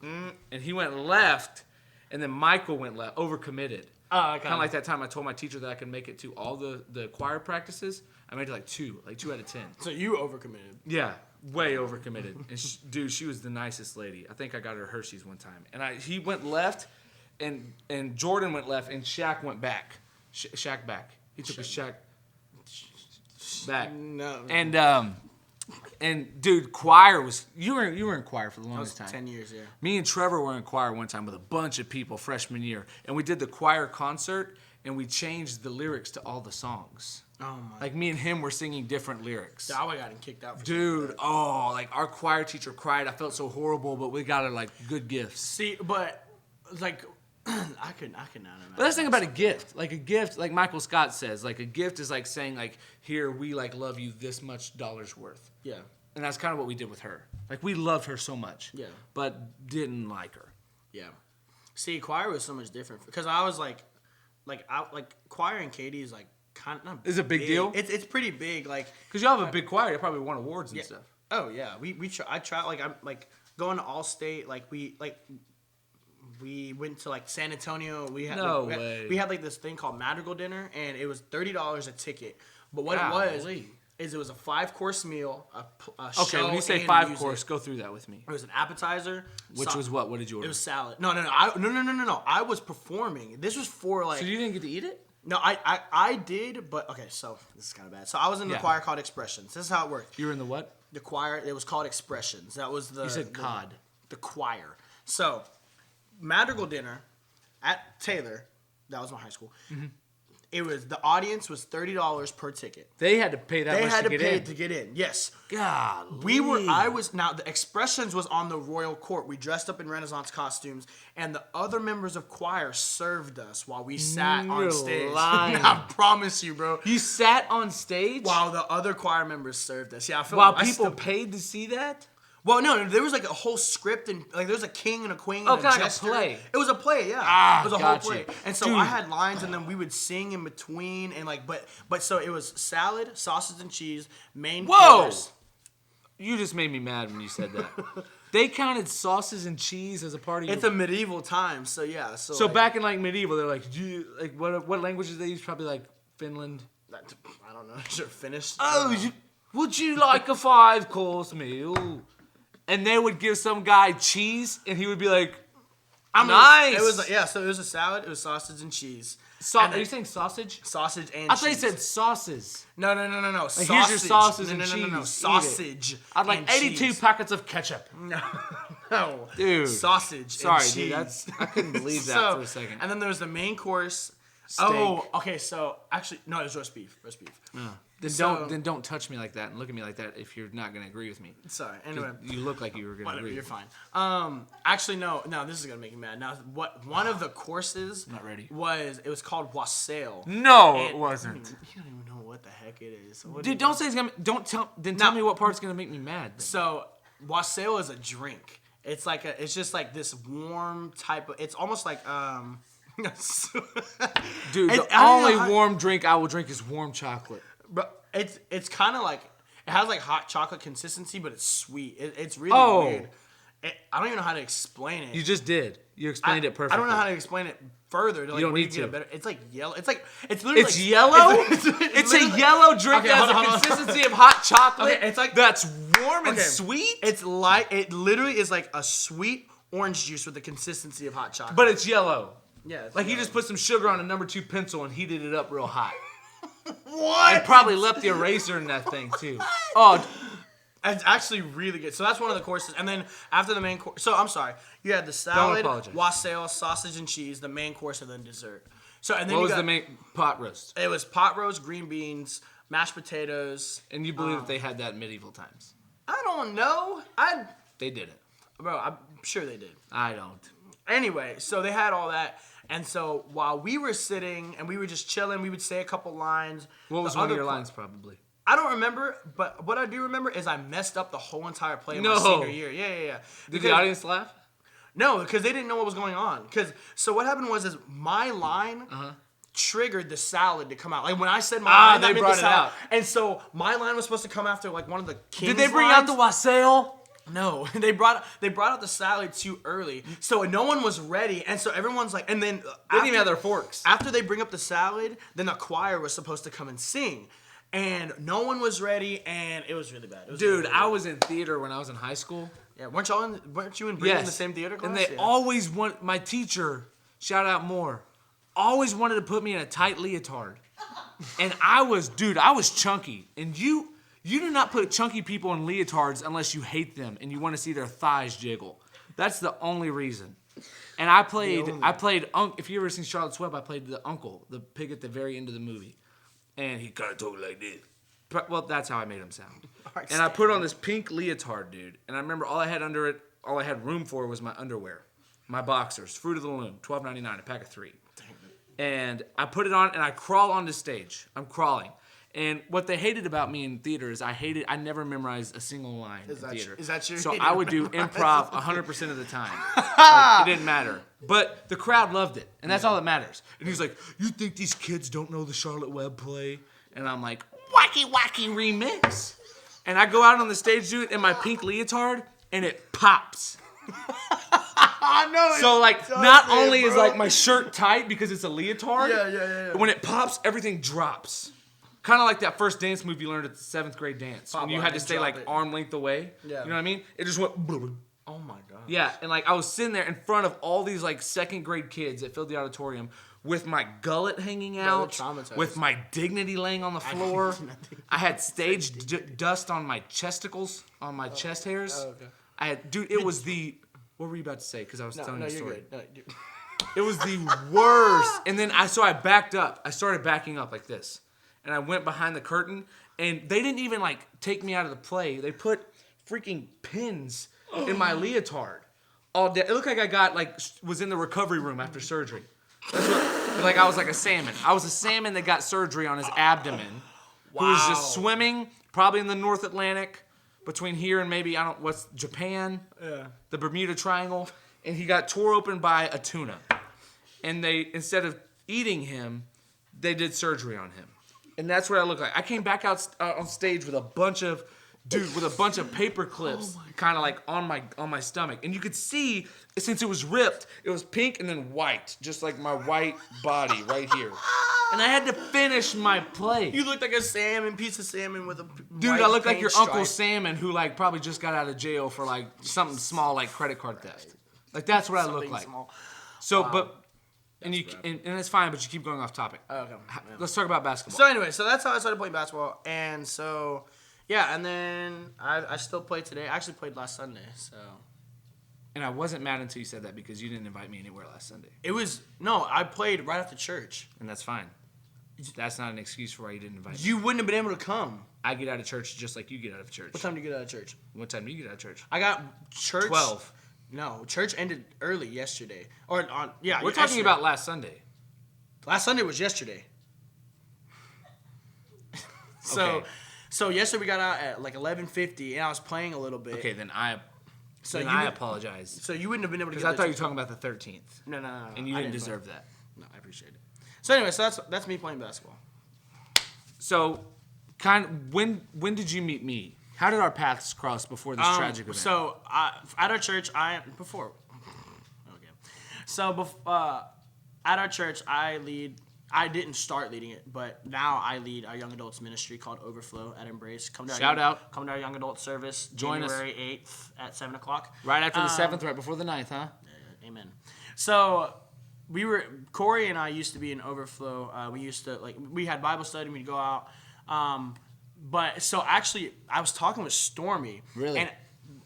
S1: and he went left, and then Michael went left, overcommitted. Kind of like that time I told my teacher that I could make it to all the choir practices. I made it like 2 out of 10.
S2: So you overcommitted.
S1: Yeah, way overcommitted. And dude, she was the nicest lady. I think I got her Hershey's one time. And he went left, and Jordan went left, and Shaq went back. Shaq back. He took a Shaq back.
S2: No.
S1: And dude, choir was you were in choir for the longest time.
S2: 10 years, yeah.
S1: Me and Trevor were in choir one time with a bunch of people freshman year, and we did the choir concert, and we changed the lyrics to all the songs.
S2: Oh my.
S1: Like me and him were singing different lyrics.
S2: I would have gotten kicked out for
S1: Dude, like our choir teacher cried. I felt so horrible, but we got her like good gifts.
S2: See, but like I could not imagine.
S1: But that's the thing about a gift. Like a gift, like Michael Scott says, like a gift is like saying like, here, we like love you this much dollars worth.
S2: Yeah.
S1: And that's kind of what we did with her. Like we loved her so much.
S2: Yeah.
S1: But didn't like her.
S2: Yeah. See, choir was so much different because I was like choir and Katie is like kind of
S1: Is it a big deal?
S2: It's pretty big, like
S1: because you have a big choir. You probably won awards and stuff.
S2: Oh yeah, I try like I'm like going to Allstate, like we went to like San Antonio. We had we had like this thing called Madrigal dinner, and it was $30 a ticket. But what it was a 5-course meal. A
S1: Okay,
S2: show
S1: when you say
S2: and
S1: 5-course, go through that with me.
S2: it was an appetizer.
S1: Which was what? What did you order?
S2: It was salad. No. I was performing. This was for like.
S1: So you didn't get to eat it?
S2: No, I did, but okay. So this is kind of bad. So I was in the choir called Expressions. This is how it worked.
S1: You were in the what?
S2: The choir. It was called Expressions. That was the.
S1: You said COD.
S2: The choir. So, Madrigal dinner at Taylor. That was my high school. Mm-hmm. It was the audience was $30 per ticket.
S1: They had to pay that much to get in.
S2: They had to pay to get in. Yes.
S1: God.
S2: Now the Expressions was on the royal court. We dressed up in Renaissance costumes, and the other members of choir served us while we sat on stage.
S1: Lying.
S2: I promise you, bro.
S1: You sat on stage
S2: While the other choir members served us. Yeah, I feel
S1: while
S2: like
S1: people paid to see that.
S2: Well, no, there was like a whole script and like there was a king and a queen and a
S1: like
S2: jester.
S1: a play.
S2: It was a play, yeah. It was a whole play. And so I had lines and then we would sing in between and like but so it was salad, sausage and cheese, main course.
S1: You just made me mad when you said that. They counted sauces and cheese as a part of
S2: It's a medieval time, so yeah.
S1: So like, back in like medieval, they're like, what languages they use? Probably like Finland.
S2: I don't know. Sure, Finnish.
S1: Would you like a 5-course meal? And they would give some guy cheese, and he would be like, nice.
S2: It was so it was a salad. It was sausage and cheese.
S1: Are you saying sausage?
S2: Sausage and cheese.
S1: I thought you said sauces.
S2: No.
S1: Like,
S2: Sausage.
S1: here's your sauces and cheese.
S2: No. Sausage.
S1: I'd like 82
S2: cheese.
S1: Packets of ketchup.
S2: No.
S1: Dude.
S2: Sausage
S1: Sorry,
S2: and cheese.
S1: dude. I couldn't believe that for a second.
S2: And then there was the main course.
S1: Steak.
S2: Oh, okay. So actually, no, it was roast beef.
S1: Then don't touch me like that and look at me like that if you're not gonna agree with me.
S2: Sorry. Anyway,
S1: You look like you were gonna
S2: whatever.
S1: agree.
S2: You're fine. Actually, no. This is gonna make you mad. Now, one of the courses
S1: Not ready.
S2: it was called Wassail.
S1: No,
S2: And
S1: it wasn't.
S2: You don't even know what the heck it is. What
S1: Dude, don't say it's gonna. Don't tell. Then tell me what part's gonna make me mad.
S2: So Wassail is a drink. It's like it's just like this warm type of. It's almost like
S1: Dude,
S2: I
S1: the
S2: don't know
S1: only
S2: how-
S1: warm drink I will drink is warm chocolate.
S2: But it's kind of like it has like hot chocolate consistency, but it's sweet. It's really
S1: Oh.
S2: weird. I don't even know how to explain it.
S1: You just did. You explained it perfectly.
S2: I don't know how to explain it further. To, like,
S1: don't
S2: where
S1: need
S2: get a
S1: to.
S2: better. It's like yellow. It's literally.
S1: It's
S2: like,
S1: yellow.
S2: It's
S1: It's a
S2: literally-
S1: yellow drink
S2: Okay,
S1: that has
S2: hold on,
S1: a
S2: hold on.
S1: consistency of hot chocolate.
S2: Okay, it's like-
S1: that's warm and
S2: Okay.
S1: sweet.
S2: It's like it literally is like a sweet orange juice with the consistency of hot chocolate.
S1: but it's yellow.
S2: yeah, it's
S1: Like you
S2: yellow.
S1: just put some sugar on a number 2 pencil and heated it up real hot.
S2: what?
S1: And probably left the eraser in that thing too. Oh,
S2: It's actually really good. So that's one of the courses. And then after the main course, so I'm sorry, you had the salad,
S1: apologize.
S2: wassail, sausage and cheese, the main course, and then dessert. So and then
S1: what
S2: you
S1: was
S2: got,
S1: the main pot roast?
S2: It was pot roast, green beans, mashed potatoes.
S1: And you believe that they had that in medieval times?
S2: I don't know.
S1: They did it.
S2: Bro, I'm sure they did.
S1: I don't.
S2: Anyway, so they had all that. And so while we were sitting and we were just chilling, we would say a couple lines.
S1: What was
S2: The
S1: one of
S2: other
S1: your
S2: part-
S1: lines? Probably.
S2: I don't remember, but what I do remember is I messed up the whole entire play in my
S1: No.
S2: senior year. Yeah.
S1: Did
S2: Because-
S1: the audience laugh?
S2: No, because they didn't know what was going on. So what happened was my line triggered the salad to come out. Like when I said my line,
S1: they
S2: that meant
S1: brought
S2: the
S1: it
S2: salad.
S1: out.
S2: And so my line was supposed to come after like one of the king's
S1: Did they bring out the wassail?
S2: No, they brought out the salad too early, so no one was ready, and so everyone's like, and then
S1: They didn't even have their forks.
S2: after they bring up the salad, then the choir was supposed to come and sing, and no one was ready, and it was really bad. It was
S1: Dude,
S2: really
S1: I
S2: bad.
S1: was in theater when I was in high school.
S2: Yeah, weren't you in Britain in the same theater class?
S1: And they
S2: Yeah.
S1: always want my teacher, shout out Moore, always wanted to put me in a tight leotard. And I was chunky. And you do not put chunky people in leotards unless you hate them and you want to see their thighs jiggle. That's the only reason. And I played if you ever seen Charlotte's Web, I played the uncle, the pig at the very end of the movie. And he kind of talked like this. Well, that's how I made him sound.
S2: Alright,
S1: And I put on this pink leotard, dude. And I remember all I had room for was my underwear, my boxers, Fruit of the Loom, $12.99, a pack of 3. And I put it on and I crawl onto stage. I'm crawling. And what they hated about me in theater is I never memorized a single line in theater.
S2: is that true?
S1: So I would do improv 100% of the time. Like, it didn't matter. But the crowd loved it. And that's all that matters. And he's like, you think these kids don't know the Charlotte Web play? And I'm like, wacky remix. And I go out on the stage, dude, in my pink leotard, and it pops.
S2: I know.
S1: So like, not only is like my shirt tight because it's a leotard.
S2: Yeah.
S1: When it pops, everything drops. Kind of like that first dance move you learned at the 7th grade dance
S2: Pop
S1: when you
S2: on
S1: had to
S2: and
S1: stay
S2: drop
S1: like
S2: it.
S1: arm length away.
S2: Yeah.
S1: You know what I mean? It just went.
S2: Oh my god.
S1: Yeah, and like I was sitting there in front of all these like 2nd grade kids that filled the auditorium with my gullet hanging out,
S2: traumatized.
S1: with my dignity laying on the floor. I had stage dust on my chesticles, on my chest hairs.
S2: Oh, okay.
S1: I had, dude, it was the. What were you about to say? Because I was telling
S2: No,
S1: you a
S2: you're
S1: story.
S2: good. No,
S1: It was the worst. And then I backed up. I started backing up like this. And I went behind the curtain. And they didn't even like take me out of the play. They put freaking pins in my leotard all day. It looked like I got was in the recovery room after surgery. That's what, like I was like a salmon. I was a salmon that got surgery on his abdomen. Who was just swimming, probably in the North Atlantic, between here and maybe, what's Japan?
S2: Yeah.
S1: The Bermuda Triangle. And he got tore open by a tuna. And they, instead of eating him, they did surgery on him. And that's what I look like. I came back out on stage with a bunch of paper clips, kind of like on my stomach. And you could see, since it was ripped, it was pink and then white, just like my white body right here. And I had to finish my play.
S2: You looked like a piece of salmon with a
S1: Dude,
S2: white
S1: I look like
S2: paint
S1: your
S2: stripe.
S1: Uncle Salmon, who like probably just got out of jail for like something small like credit card theft. Like that's what I look
S2: Something
S1: like.
S2: small.
S1: So, but and it's fine, but you keep going off topic.
S2: Okay.
S1: Let's talk about basketball.
S2: So anyway, so that's how I started playing basketball, and so yeah, and then I still play today. I actually played last Sunday, so
S1: And I wasn't mad until you said that because you didn't invite me anywhere last Sunday,
S2: I played right after church.
S1: and that's fine. That's not an excuse for why you didn't invite me.
S2: You wouldn't have been able to come.
S1: I get out of church just like you get out of church.
S2: What time do you get out of church?
S1: What time do you get out of church?
S2: I got church.
S1: 12.
S2: No, church ended early yesterday. Or on yeah.
S1: We're talking
S2: yesterday.
S1: about last Sunday.
S2: Last Sunday was yesterday. So,
S1: Okay.
S2: so yesterday we got out at like 11:50, and I was playing a little bit.
S1: Okay, then I
S2: you
S1: apologize.
S2: So you wouldn't have been able to.
S1: Because
S2: Get
S1: I thought you
S2: the
S1: were talking about the 13th.
S2: No.
S1: And you
S2: I
S1: didn't
S2: play.
S1: deserve that.
S2: No, I appreciate it. So anyway, so that's me playing basketball.
S1: So, when did you meet me? How did our paths cross before this tragic event?
S2: So at our church, okay. So at our church, I lead. I didn't start leading it, but now I lead our young adults ministry called Overflow at Embrace. Come to
S1: Shout out.
S2: Come to our young adult service.
S1: Join us.
S2: January 8th at 7:00.
S1: Right after the 7th, right before the 9th, huh?
S2: Amen. So Corey and I used to be in Overflow. We used to we had Bible study. We'd go out. But so actually, I was talking with Stormy.
S1: Really?
S2: And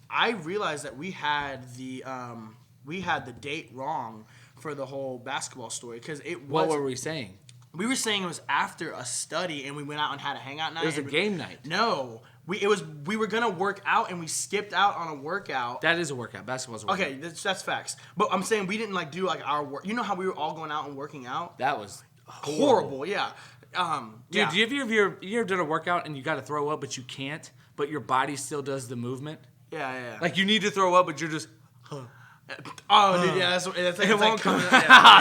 S2: I realized that we had the date wrong for the whole basketball story because it was.
S1: What were we saying?
S2: We were saying it was after a study and we went out and had a hangout night.
S1: It was a game night.
S2: No, we were gonna work out and we skipped out on a workout.
S1: That is a workout. Basketball's a workout.
S2: Okay, that's facts. But I'm saying we didn't do our work. You know how we were all going out and working out?
S1: That was
S2: Horrible, yeah.
S1: Dude, you ever done a workout and you got to throw up, but you can't, but your body still does the movement?
S2: Yeah.
S1: Like you need to throw up, but you're just.
S2: Oh, dude, yeah, that's
S1: It won't come.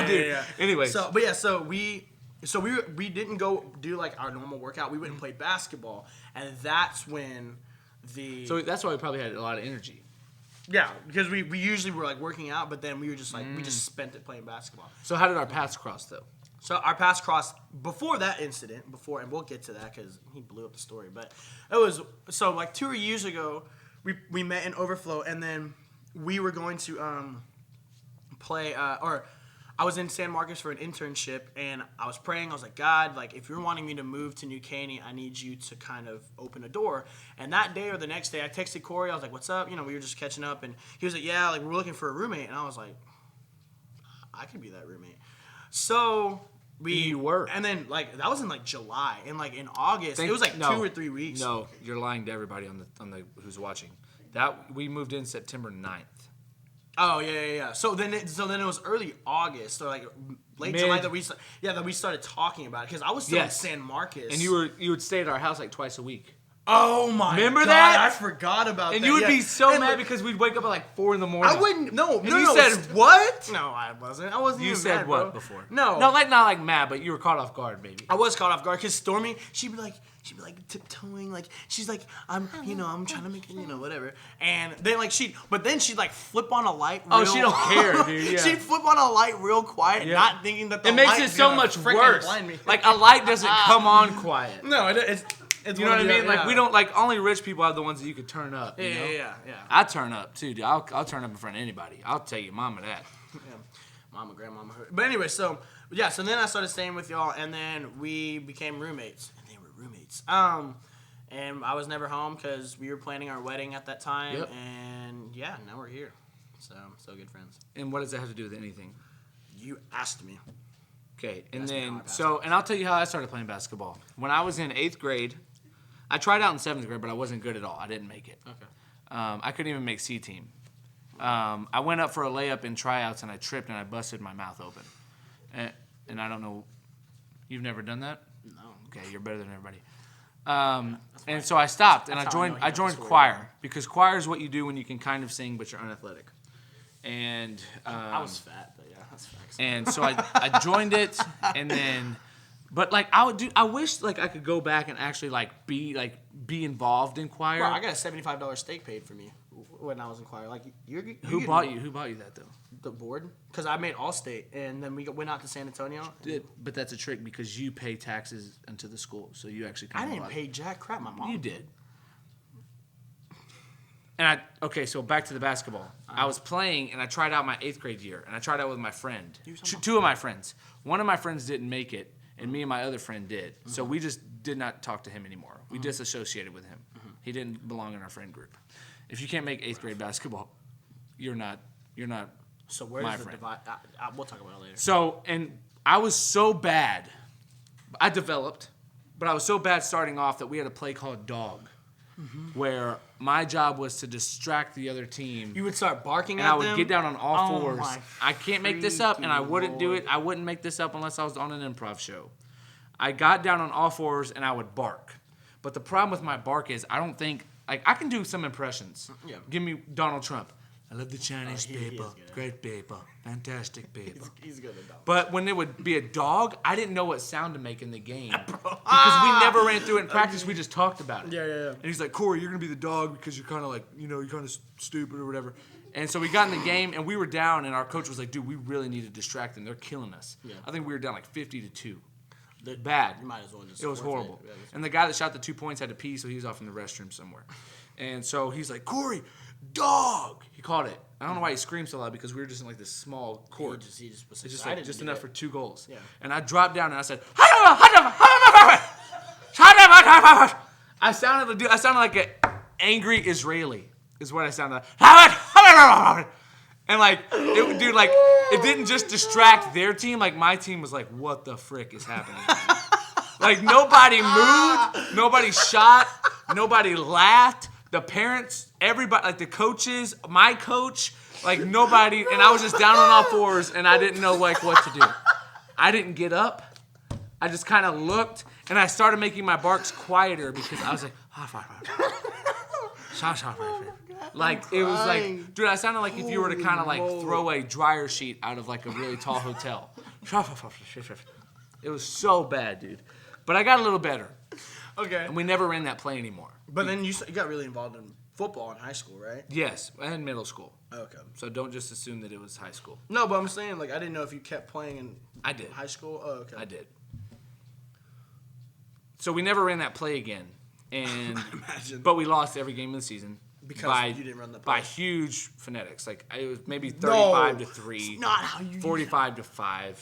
S1: Dude. Anyway.
S2: So we didn't go do like our normal workout. We went and played basketball, and that's when
S1: So that's why we probably had a lot of energy.
S2: Yeah, because we usually were like working out, but then we were just like we just spent it playing basketball.
S1: So how did our paths cross though?
S2: So our paths crossed before that incident, and we'll get to that because he blew up the story. But it was so like 2 years ago, we met in Overflow, and then we were going to play, or I was in San Marcos for an internship, and I was praying. I was like, God, like if you're wanting me to move to New Caney, I need you to kind of open a door. And that day or the next day, I texted Corey. I was like, what's up? We were just catching up, and he was like, yeah, like we're looking for a roommate, and I was like, I could be that roommate. So
S1: You were.
S2: and then like that was in like July, and like in August, it was like 2 or 3 weeks.
S1: No, you're lying to everybody on the who's watching. That we moved in September 9th.
S2: Oh yeah. So then it was early August or like late July that we started talking about it because I was still in San Marcos.
S1: And you would stay at our house like twice a week.
S2: Oh my!
S1: Remember
S2: God,
S1: that?
S2: I forgot about that.
S1: And you would be so
S2: And,
S1: mad
S2: like,
S1: because we'd wake up at like 4 a.m.
S2: I wouldn't. No.
S1: you said what?
S2: No, I wasn't. I wasn't.
S1: You
S2: even
S1: said
S2: mad,
S1: what
S2: bro.
S1: before?
S2: No.
S1: not like mad, but you were caught off guard, maybe.
S2: I was caught off guard because Stormy, she'd be like tiptoeing, like she's like I'm trying to make it, whatever. And then she'd like flip on a light.
S1: Oh, she don't care, dude. Yeah.
S2: She'd flip on a light real quiet, not thinking that the
S1: It makes
S2: light
S1: it
S2: was
S1: so
S2: gonna
S1: much
S2: frickin'
S1: worse.
S2: blind me.
S1: Like a light doesn't come on quiet.
S2: No, it's
S1: You know what I mean?
S2: yeah.
S1: Like we don't like only rich people have the ones that you could turn up. You know?
S2: Yeah.
S1: I turn up too, dude. I'll turn up in front of anybody. I'll tell you, mama that.
S2: Yeah. Mama, grandmama. But anyway, so then I started staying with y'all, and then we became roommates, and they were roommates. And I was never home because we were planning our wedding at that time,
S1: Yep.
S2: and now we're here. So good friends.
S1: And what does that have to do with anything?
S2: You asked me.
S1: Okay, and
S2: That's
S1: then
S2: how I passed
S1: and I'll tell you how I started playing basketball. When I was in 8th grade, I tried out in 7th grade, but I wasn't good at all. I didn't make it.
S2: Okay.
S1: I couldn't even make C team. I went up for a layup in tryouts and I tripped and I busted my mouth open. And I don't know, you've never done that?
S2: No.
S1: Okay, you're better than everybody. And so I stopped and
S2: That's how I know he
S1: I
S2: got the
S1: joined
S2: story
S1: choir because choir is what you do when you can kind of sing but you're unathletic. And
S2: I was fat, but yeah, that's facts.
S1: and so I joined it and then. But I wish I could go back and actually be involved in choir.
S2: Bro, I got a $75 steak paid for me when I was in choir. Like
S1: Who bought you that though?
S2: the board? Because I made Allstate, and then we went out to San Antonio.
S1: But that's a trick because you pay taxes into the school, so you actually.
S2: I didn't pay jack crap. My mom.
S1: You did. And so back to the basketball. I was playing and I tried out my 8th grade year, and I tried out with my friend. Two of my friends. One of my friends didn't make it. And me and my other friend did. Mm-hmm. So we just did not talk to him anymore. We disassociated with him. Mm-hmm. He didn't belong in our friend group. If you can't make 8th grade basketball, you're not
S2: So where's
S1: my
S2: the
S1: friend.
S2: divide? We'll talk about it later.
S1: So, and I was so bad I developed, but I was so bad starting off that we had a play called dog, where my job was to distract the other team.
S2: You would start barking
S1: And
S2: at
S1: I would
S2: them?
S1: get down on all
S2: Oh
S1: fours.
S2: my
S1: I can't make this up, and I
S2: freaking
S1: wouldn't do
S2: Lord.
S1: it. I wouldn't make this up unless I was on an improv show. I got down on all fours, and I would bark. But the problem with my bark is I don't think, like, I can do some impressions.
S2: Yeah.
S1: Give me Donald Trump. I love the Chinese
S2: he is
S1: people.
S2: good.
S1: Great people. Fantastic people.
S2: He's good at dog.
S1: But when it would be a dog, I didn't know what sound to make in the game. Because we never ran through it in practice. We just talked about it.
S2: Yeah.
S1: And he's like, Corey, you're going to be the dog because you're kind of like, you're kind of stupid or whatever. And so we got in the game, and we were down, and our coach was like, dude, we really need to distract them. They're killing us.
S2: Yeah.
S1: I think we were down like 50-2. Bad.
S2: You might as well just.
S1: It was
S2: forfeit.
S1: horrible.
S2: Yeah,
S1: And the guy that shot the 2 points had to pee, so he was off in the restroom somewhere. And so he's like, Corey, dog! He called it. I don't know why he screamed so loud because we were just in like this small court.
S2: He just was
S1: It's just
S2: excited
S1: like just
S2: to do
S1: enough
S2: it.
S1: for 2 goals.
S2: Yeah.
S1: And I dropped down and I said, I sounded like an angry Israeli is what I sounded like. And like it didn't just distract their team, like my team was like, what the frick is happening? Like nobody moved, nobody shot, nobody laughed. The parents, everybody, like the coaches, my coach, like nobody, and I was just down on all fours and I didn't know like what to do. I didn't get up. I just kind of looked and I started making my barks quieter because I was like, like it was like, dude, I sounded like if you were to kind of like throw a dryer sheet out of like a really tall hotel. It was so bad, dude. But I got a little better.
S2: Okay.
S1: And we never ran that play anymore.
S2: But then you got really involved in football in high school, right?
S1: Yes, and middle school.
S2: Okay.
S1: So don't just assume that it was high school.
S2: No, but I'm saying, like, I didn't know if you kept playing in
S1: I did.
S2: high school. Oh, okay.
S1: I did. So we never ran that play again. And
S2: Imagine.
S1: but we lost every game of the season.
S2: Because you didn't run the play.
S1: By huge phonetics. Like it was maybe 35-3.
S2: It's not how you
S1: 45-5.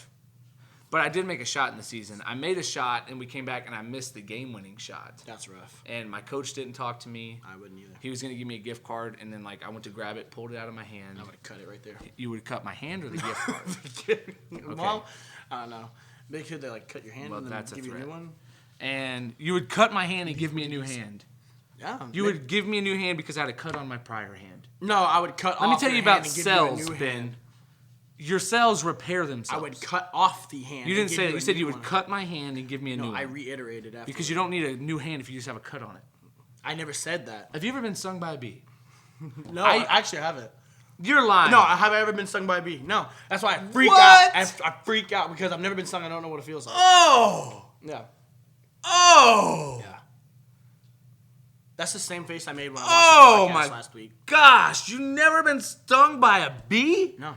S1: But I did make a shot in the season. I made a shot and we came back and I missed the game-winning shot.
S2: That's rough.
S1: And my coach didn't talk to me.
S2: I wouldn't either.
S1: He was gonna give me a gift card and then like I went to grab it, pulled it out of my hand.
S2: I would have cut it right there.
S1: You would cut my hand or the gift card?
S2: Well, I don't know. Maybe could they like cut your hand
S1: Well,
S2: and then
S1: that's a
S2: give you a
S1: threat.
S2: new one?
S1: And you would cut my hand and give me a new hand.
S2: Yeah.
S1: You would give me a new hand because I had a cut on my prior hand.
S2: No, I would cut
S1: Let me
S2: off
S1: tell
S2: your
S1: you about
S2: hand and give
S1: cells,
S2: you a new
S1: Ben.
S2: hand.
S1: Your cells repair
S2: I
S1: themselves.
S2: would cut off the hand.
S1: You
S2: and
S1: didn't
S2: give
S1: say that.
S2: a
S1: You said
S2: new
S1: you would
S2: one.
S1: cut my hand and give me a new
S2: No, I
S1: one.
S2: reiterated after.
S1: Because you don't need a new hand if you just have a cut on it.
S2: I never said that.
S1: Have you ever been stung by a bee?
S2: No, I actually haven't.
S1: You're lying.
S2: No, have I ever been stung by a bee? No. That's why I freak
S1: What?
S2: out. I freak out because I've never been stung. I don't know what it feels like.
S1: Oh!
S2: Yeah.
S1: Oh!
S2: Yeah. That's the same face I made when I
S1: Oh,
S2: watched the podcast
S1: my-
S2: last week.
S1: Gosh, you never been stung by a bee?
S2: No.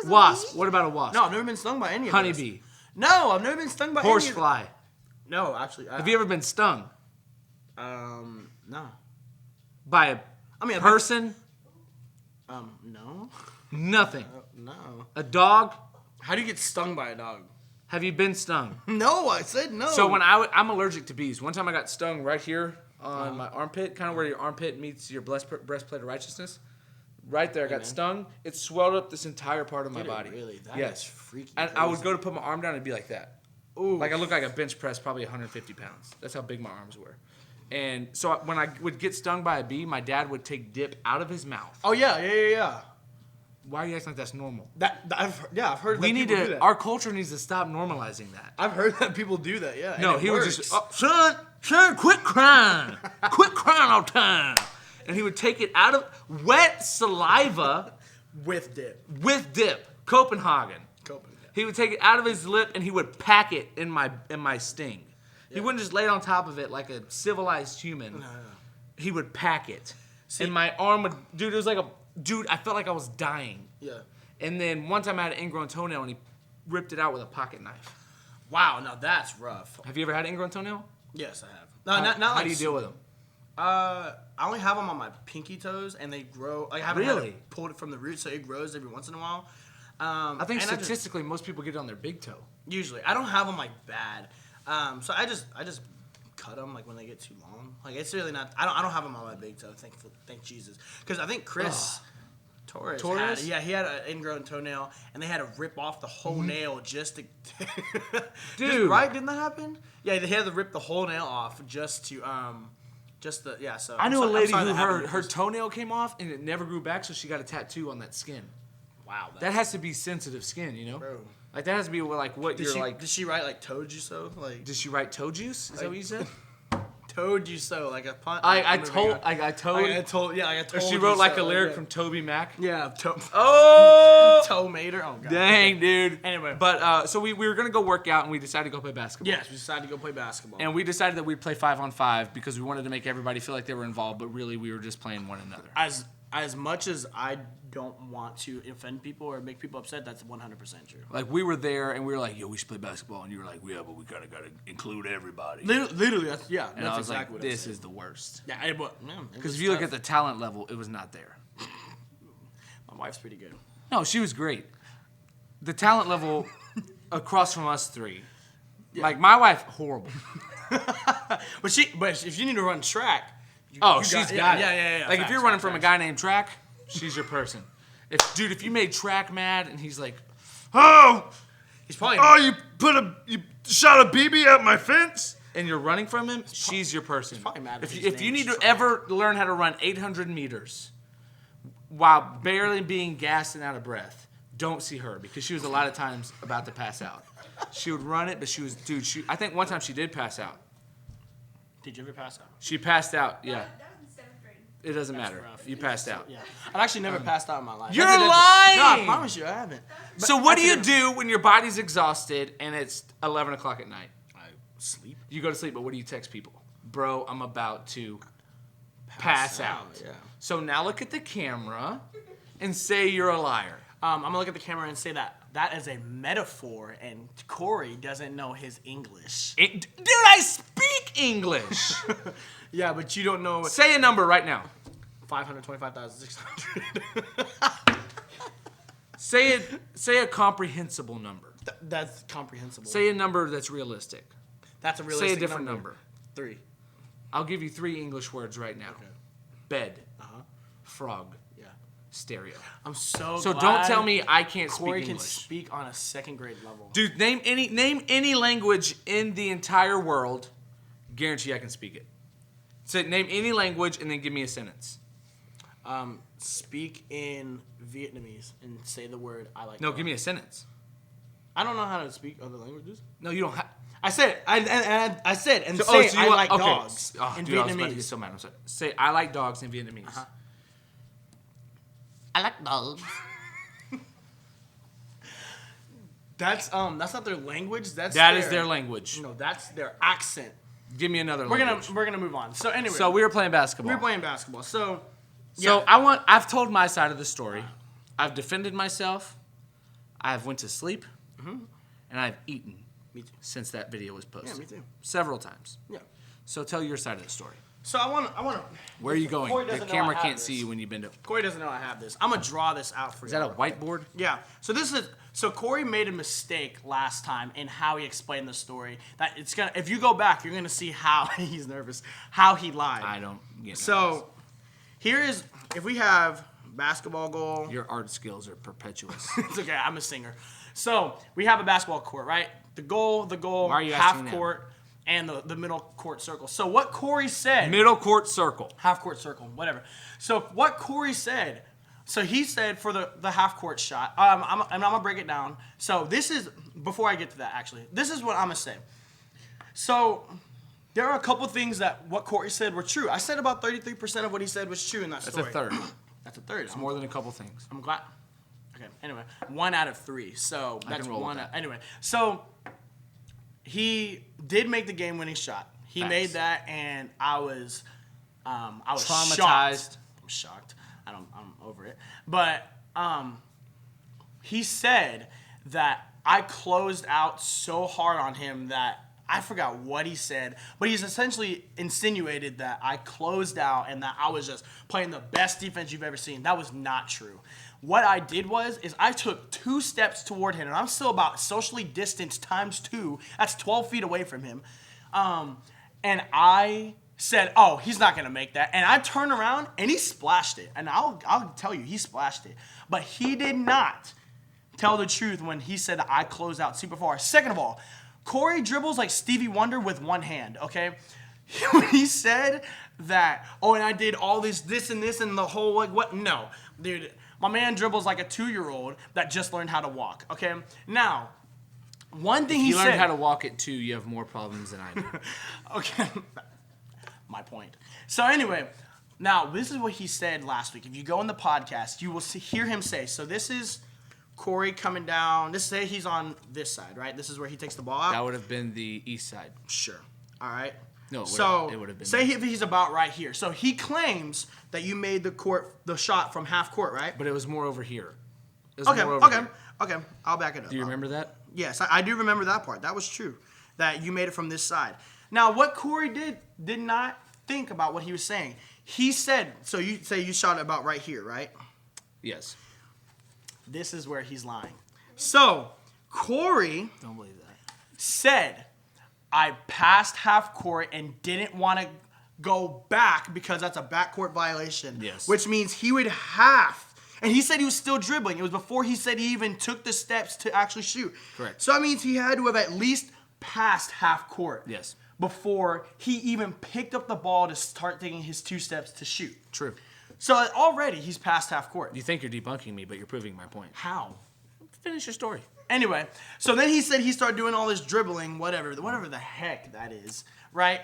S1: Wasp. What about a wasp?
S2: No, I've never been stung by any of those.
S1: Honeybee.
S2: No, I've never been stung by any of
S1: Horsefly.
S2: No, actually.
S1: Have you ever been stung
S2: No.
S1: by a
S2: I mean,
S1: person?
S2: No.
S1: Nothing.
S2: No.
S1: A dog?
S2: How do you get stung by a dog?
S1: Have you been stung?
S2: No, I said no.
S1: So when I'm allergic to bees. One time I got stung right here on my armpit, kind of where your armpit meets your breastplate of righteousness. Right there, I got stung. It swelled up this entire part of my
S2: Did it
S1: body.
S2: really? That
S1: yes.
S2: is freaky
S1: And I would
S2: crazy.
S1: go to put my arm down and it'd be like that.
S2: Ooh.
S1: Like I look like a bench press, probably 150 pounds. That's how big my arms were. And so when I would get stung by a bee, my dad would take dip out of his mouth.
S2: Oh yeah.
S1: Why are you acting like that's normal?
S2: I've heard.
S1: We
S2: that
S1: need
S2: people do
S1: to.
S2: that.
S1: Our culture needs to stop normalizing that.
S2: I've heard that people do that. Yeah.
S1: No,
S2: and it
S1: he would
S2: works.
S1: just, son, quit crying. Quit crying all the time. And he would take it out of wet saliva
S2: with dip.
S1: with dip, Copenhagen.
S2: Copenhagen.
S1: He would take it out of his lip and he would pack it in my sting. He wouldn't just lay it on top of it like a civilized human.
S2: No.
S1: He would pack it. And my arm would, dude, it was like I felt like I was dying.
S2: Yeah.
S1: And then one time I had an ingrown toenail and he ripped it out with a pocket knife.
S2: Wow. Now that's rough.
S1: Have you ever had an ingrown toenail?
S2: Yes, I have. No, not
S1: How
S2: like
S1: do you deal with them?
S2: I only have them on my pinky toes, and they grow. Like, I haven't had
S1: Really?
S2: it pulled it from the root, so it grows every once in a while.
S1: I think
S2: and
S1: statistically most people get it on their big toe.
S2: usually, I don't have them like bad. So I just cut them like when they get too long. Like it's really not. I don't have them on my big toe. Thank Jesus, because I think Chris Torres? He had an ingrown toenail, and they had to rip off the whole nail just to.
S1: Dude,
S2: right? Didn't that happen? Yeah, they had to rip the whole nail off just to So
S1: I knew a lady who
S2: her
S1: her toenail came off and it never grew back, so she got a tattoo on that skin.
S2: Wow,
S1: That has to be sensitive skin, you know?
S2: bro.
S1: Like that has to be like what
S2: Did
S1: you're
S2: she,
S1: like.
S2: Did she write like "told you so"? Like
S1: Did she write toe juice? Is that what you said?
S2: "told you so" like a punt.
S1: I told.
S2: Like I told.
S1: Or she wrote like a lyric from Toby Mac.
S2: Yeah.
S1: Oh,
S2: Toe Mater. Oh god.
S1: dang, dude.
S2: Anyway.
S1: But so we were gonna go work out and we decided to go play basketball.
S2: Yes, we decided to go play basketball.
S1: And we decided that we'd play 5-on-5 because we wanted to make everybody feel like they were involved, but really we were just playing one another.
S2: As much as I don't want to offend people or make people upset, that's 100% true.
S1: Like we were there and we were like, yo, we should play basketball, and you were like, yeah, but we kind of gotta include everybody.
S2: Literally, that's
S1: And I was
S2: exactly
S1: like,
S2: what
S1: this
S2: I
S1: is the worst.
S2: said. Yeah,
S1: Because if you look at the talent level, it was not there.
S2: my wife's pretty good.
S1: No, she was great. The talent level across from us three, like my wife, horrible.
S2: But if you need to run track,
S1: She's got it.
S2: Yeah.
S1: Like if
S2: Facts,
S1: you're running
S2: facts,
S1: from a
S2: facts.
S1: guy named Track, she's your person. If you made Track mad and he's like, oh,
S2: He's probably
S1: you shot a BB at my fence, and you're running from him, she's your person.
S2: probably mad at his
S1: If you
S2: name's
S1: need to
S2: Track.
S1: ever learn how to run 800 meters while barely being gassed and out of breath, don't see her because she was a lot of times about to pass out. She would run it, but she was, I think one time she did pass out.
S2: Did you ever pass out?
S1: She passed out, yeah.
S3: That was in 7th grade.
S1: It doesn't matter.
S2: rough.
S1: You passed out.
S2: Yeah. I've actually never passed out in my life.
S1: You're
S2: No,
S1: lying!
S2: I promise you, I haven't.
S1: So what do you do when your body's exhausted and it's 11 o'clock at night?
S2: I sleep.
S1: You go to sleep, but what do you text people? Bro, I'm about to pass out.
S2: Yeah.
S1: So now look at the camera and say you're a liar.
S2: I'm gonna look at the camera and say that is a metaphor, and Corey doesn't know his English.
S1: Dude, I speak English.
S2: Yeah, but you don't know
S1: Say a number right now.
S2: 525,600.
S1: Say a comprehensible number.
S2: That's comprehensible.
S1: Say a number that's realistic.
S2: That's a realistic
S1: Say a different number.
S2: 3.
S1: I'll give you 3 English words right now.
S2: Okay.
S1: Bed,
S2: Uh-huh.
S1: frog,
S2: Yeah.
S1: stereo.
S2: I'm so
S1: So
S2: glad
S1: don't tell me I can't
S2: Corey
S1: speak
S2: can
S1: English.
S2: speak on a 2nd grade level.
S1: Dude, name any language in the entire world. Guarantee I can speak it. So name any language and then give me a sentence.
S2: Speak in Vietnamese and say the word I like.
S1: No,
S2: dog.
S1: give me a sentence.
S2: I don't know how to speak other languages.
S1: No, you don't have.
S2: I said I said and
S1: So,
S2: say
S1: so you
S2: I
S1: want-
S2: like
S1: okay.
S2: dogs
S1: Oh,
S2: in
S1: dude, I was about to
S2: Vietnamese.
S1: get so mad. I'm sorry. Say I like dogs in Vietnamese.
S2: Uh-huh.
S3: I like dogs.
S2: That's not their language.
S1: That
S2: That
S1: is their language.
S2: No, that's their accent.
S1: Give me another
S2: We're
S1: language.
S2: gonna move on. So anyway,
S1: So we were playing basketball.
S2: we were playing basketball. So
S1: So
S2: yeah.
S1: I've told my side of the story. I've defended myself. I've went to sleep. And I've eaten
S2: Me too.
S1: since that video was posted.
S2: Yeah, me too.
S1: Several times.
S2: Yeah.
S1: So tell your side of the story.
S2: So I want to.
S1: Where are you going?
S2: Corey
S1: The
S2: doesn't know
S1: camera
S2: I have
S1: can't
S2: this.
S1: see you when you bend up.
S2: Corey doesn't know I have this. I'm gonna draw this out for
S1: Is
S2: you.
S1: that a whiteboard?
S2: Yeah. So Corey made a mistake last time in how he explained the story. That it's gonna. If you go back, you're gonna see how he's nervous, how he lied.
S1: I don't get nervous.
S2: So here is if we have basketball goal.
S1: Your art skills are perpetuous.
S2: It's okay. I'm a singer. So we have a basketball court, right? The goal,
S1: Why are you
S2: half
S1: asking that?
S2: court, and the middle court circle. So what Corey said.
S1: Middle court circle.
S2: Half court circle, whatever. So what Corey said, so he said for the half court shot, I'm gonna break it down. So this is, before I get to that actually, this is what I'm gonna say. So there are a couple things that what Corey said were true. I said about 33% of what he said was true in that
S1: That's
S2: story.
S1: a third.
S2: That's a third.
S1: It's more than a couple things.
S2: I'm glad. Okay. Anyway, 1 out of 3. So
S1: I
S2: that's
S1: can roll with
S2: one.
S1: that.
S2: Anyway, so he did make the game-winning shot. He
S1: Facts.
S2: made that, and I was
S1: Traumatized.
S2: shocked. I'm shocked. I'm over it. But he said that I closed out so hard on him that I forgot what he said, but he's essentially insinuated that I closed out and that I was just playing the best defense you've ever seen. That was not true. What I did is I took 2 steps toward him, and I'm still about socially distanced times 2. That's 12 feet away from him. And I said, "Oh, he's not gonna make that," and I turned around and he splashed it, and I'll tell you, he splashed it, but he did not tell the truth when he said that I closed out super far. Second of all, Corey dribbles like Stevie Wonder with one hand. Okay, when he said that, oh, and I did all this and this, and the whole like what? No, dude, my man dribbles like a 2-year-old that just learned how to walk. Okay, now. One thing he said.
S1: You learned how to walk at 2, you have more problems than I do.
S2: Okay. My point. So anyway, now this is what he said last week. If you go in the podcast, you will hear him say, so this is Corey coming down. This say he's on this side, right? This is where he takes the ball out.
S1: That would have been the east side.
S2: Sure. All right.
S1: No,
S2: it
S1: would have been.
S2: Say he's about right here. So he claims that you made the shot from half court, right?
S1: But it was more over here.
S2: Okay. I'll back it up.
S1: Do you remember that?
S2: Yes, I do remember that part. That was true. That you made it from this side. Now, what Corey did not think about what he was saying. He said, so you say you shot it about right here, right?
S1: Yes.
S2: This is where he's lying. So, Corey
S1: Don't believe that.
S2: said, I passed half court and didn't want to go back because that's a backcourt violation.
S1: Yes.
S2: Which means he would have. And he said he was still dribbling. It was before he said he even took the steps to actually shoot.
S1: Correct.
S2: So that means he had to have at least passed half court.
S1: Yes.
S2: Before he even picked up the ball to start taking his 2 steps to shoot.
S1: True.
S2: So already he's past half court.
S1: You think you're debunking me, but you're proving my point.
S2: How?
S1: Finish your story.
S2: Anyway, so then he said he started doing all this dribbling, whatever the heck that is, right?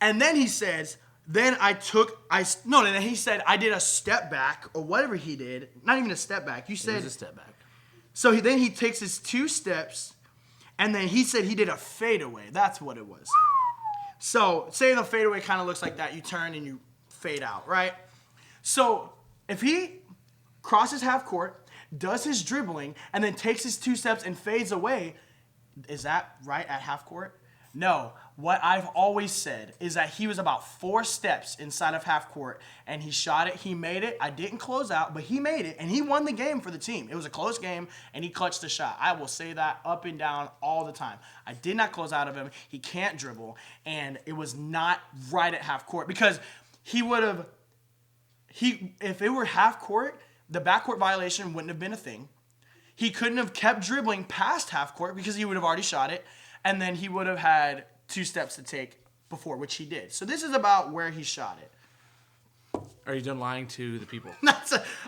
S2: And then he says, then he said I did a step back or whatever he did. Not even a step back. You said
S1: It was a step back.
S2: So then he takes his 2 steps, and then he said he did a fadeaway. That's what it was. So say the fadeaway kind of looks like that. You turn and you fade out, right? So if he crosses half court, does his dribbling, and then takes his 2 steps and fades away, is that right at half court? No. What I've always said is that he was about 4 steps inside of half court, and he shot it. He made it. I didn't close out, but he made it, and he won the game for the team. It was a close game, and he clutched the shot. I will say that up and down all the time. I did not close out of him. He can't dribble, and it was not right at half court because he would have. If it were half court, the backcourt violation wouldn't have been a thing. He couldn't have kept dribbling past half court because he would have already shot it, and then he would have had 2 steps to take before, which he did. So this is about where he shot it.
S1: Are you done lying to the people?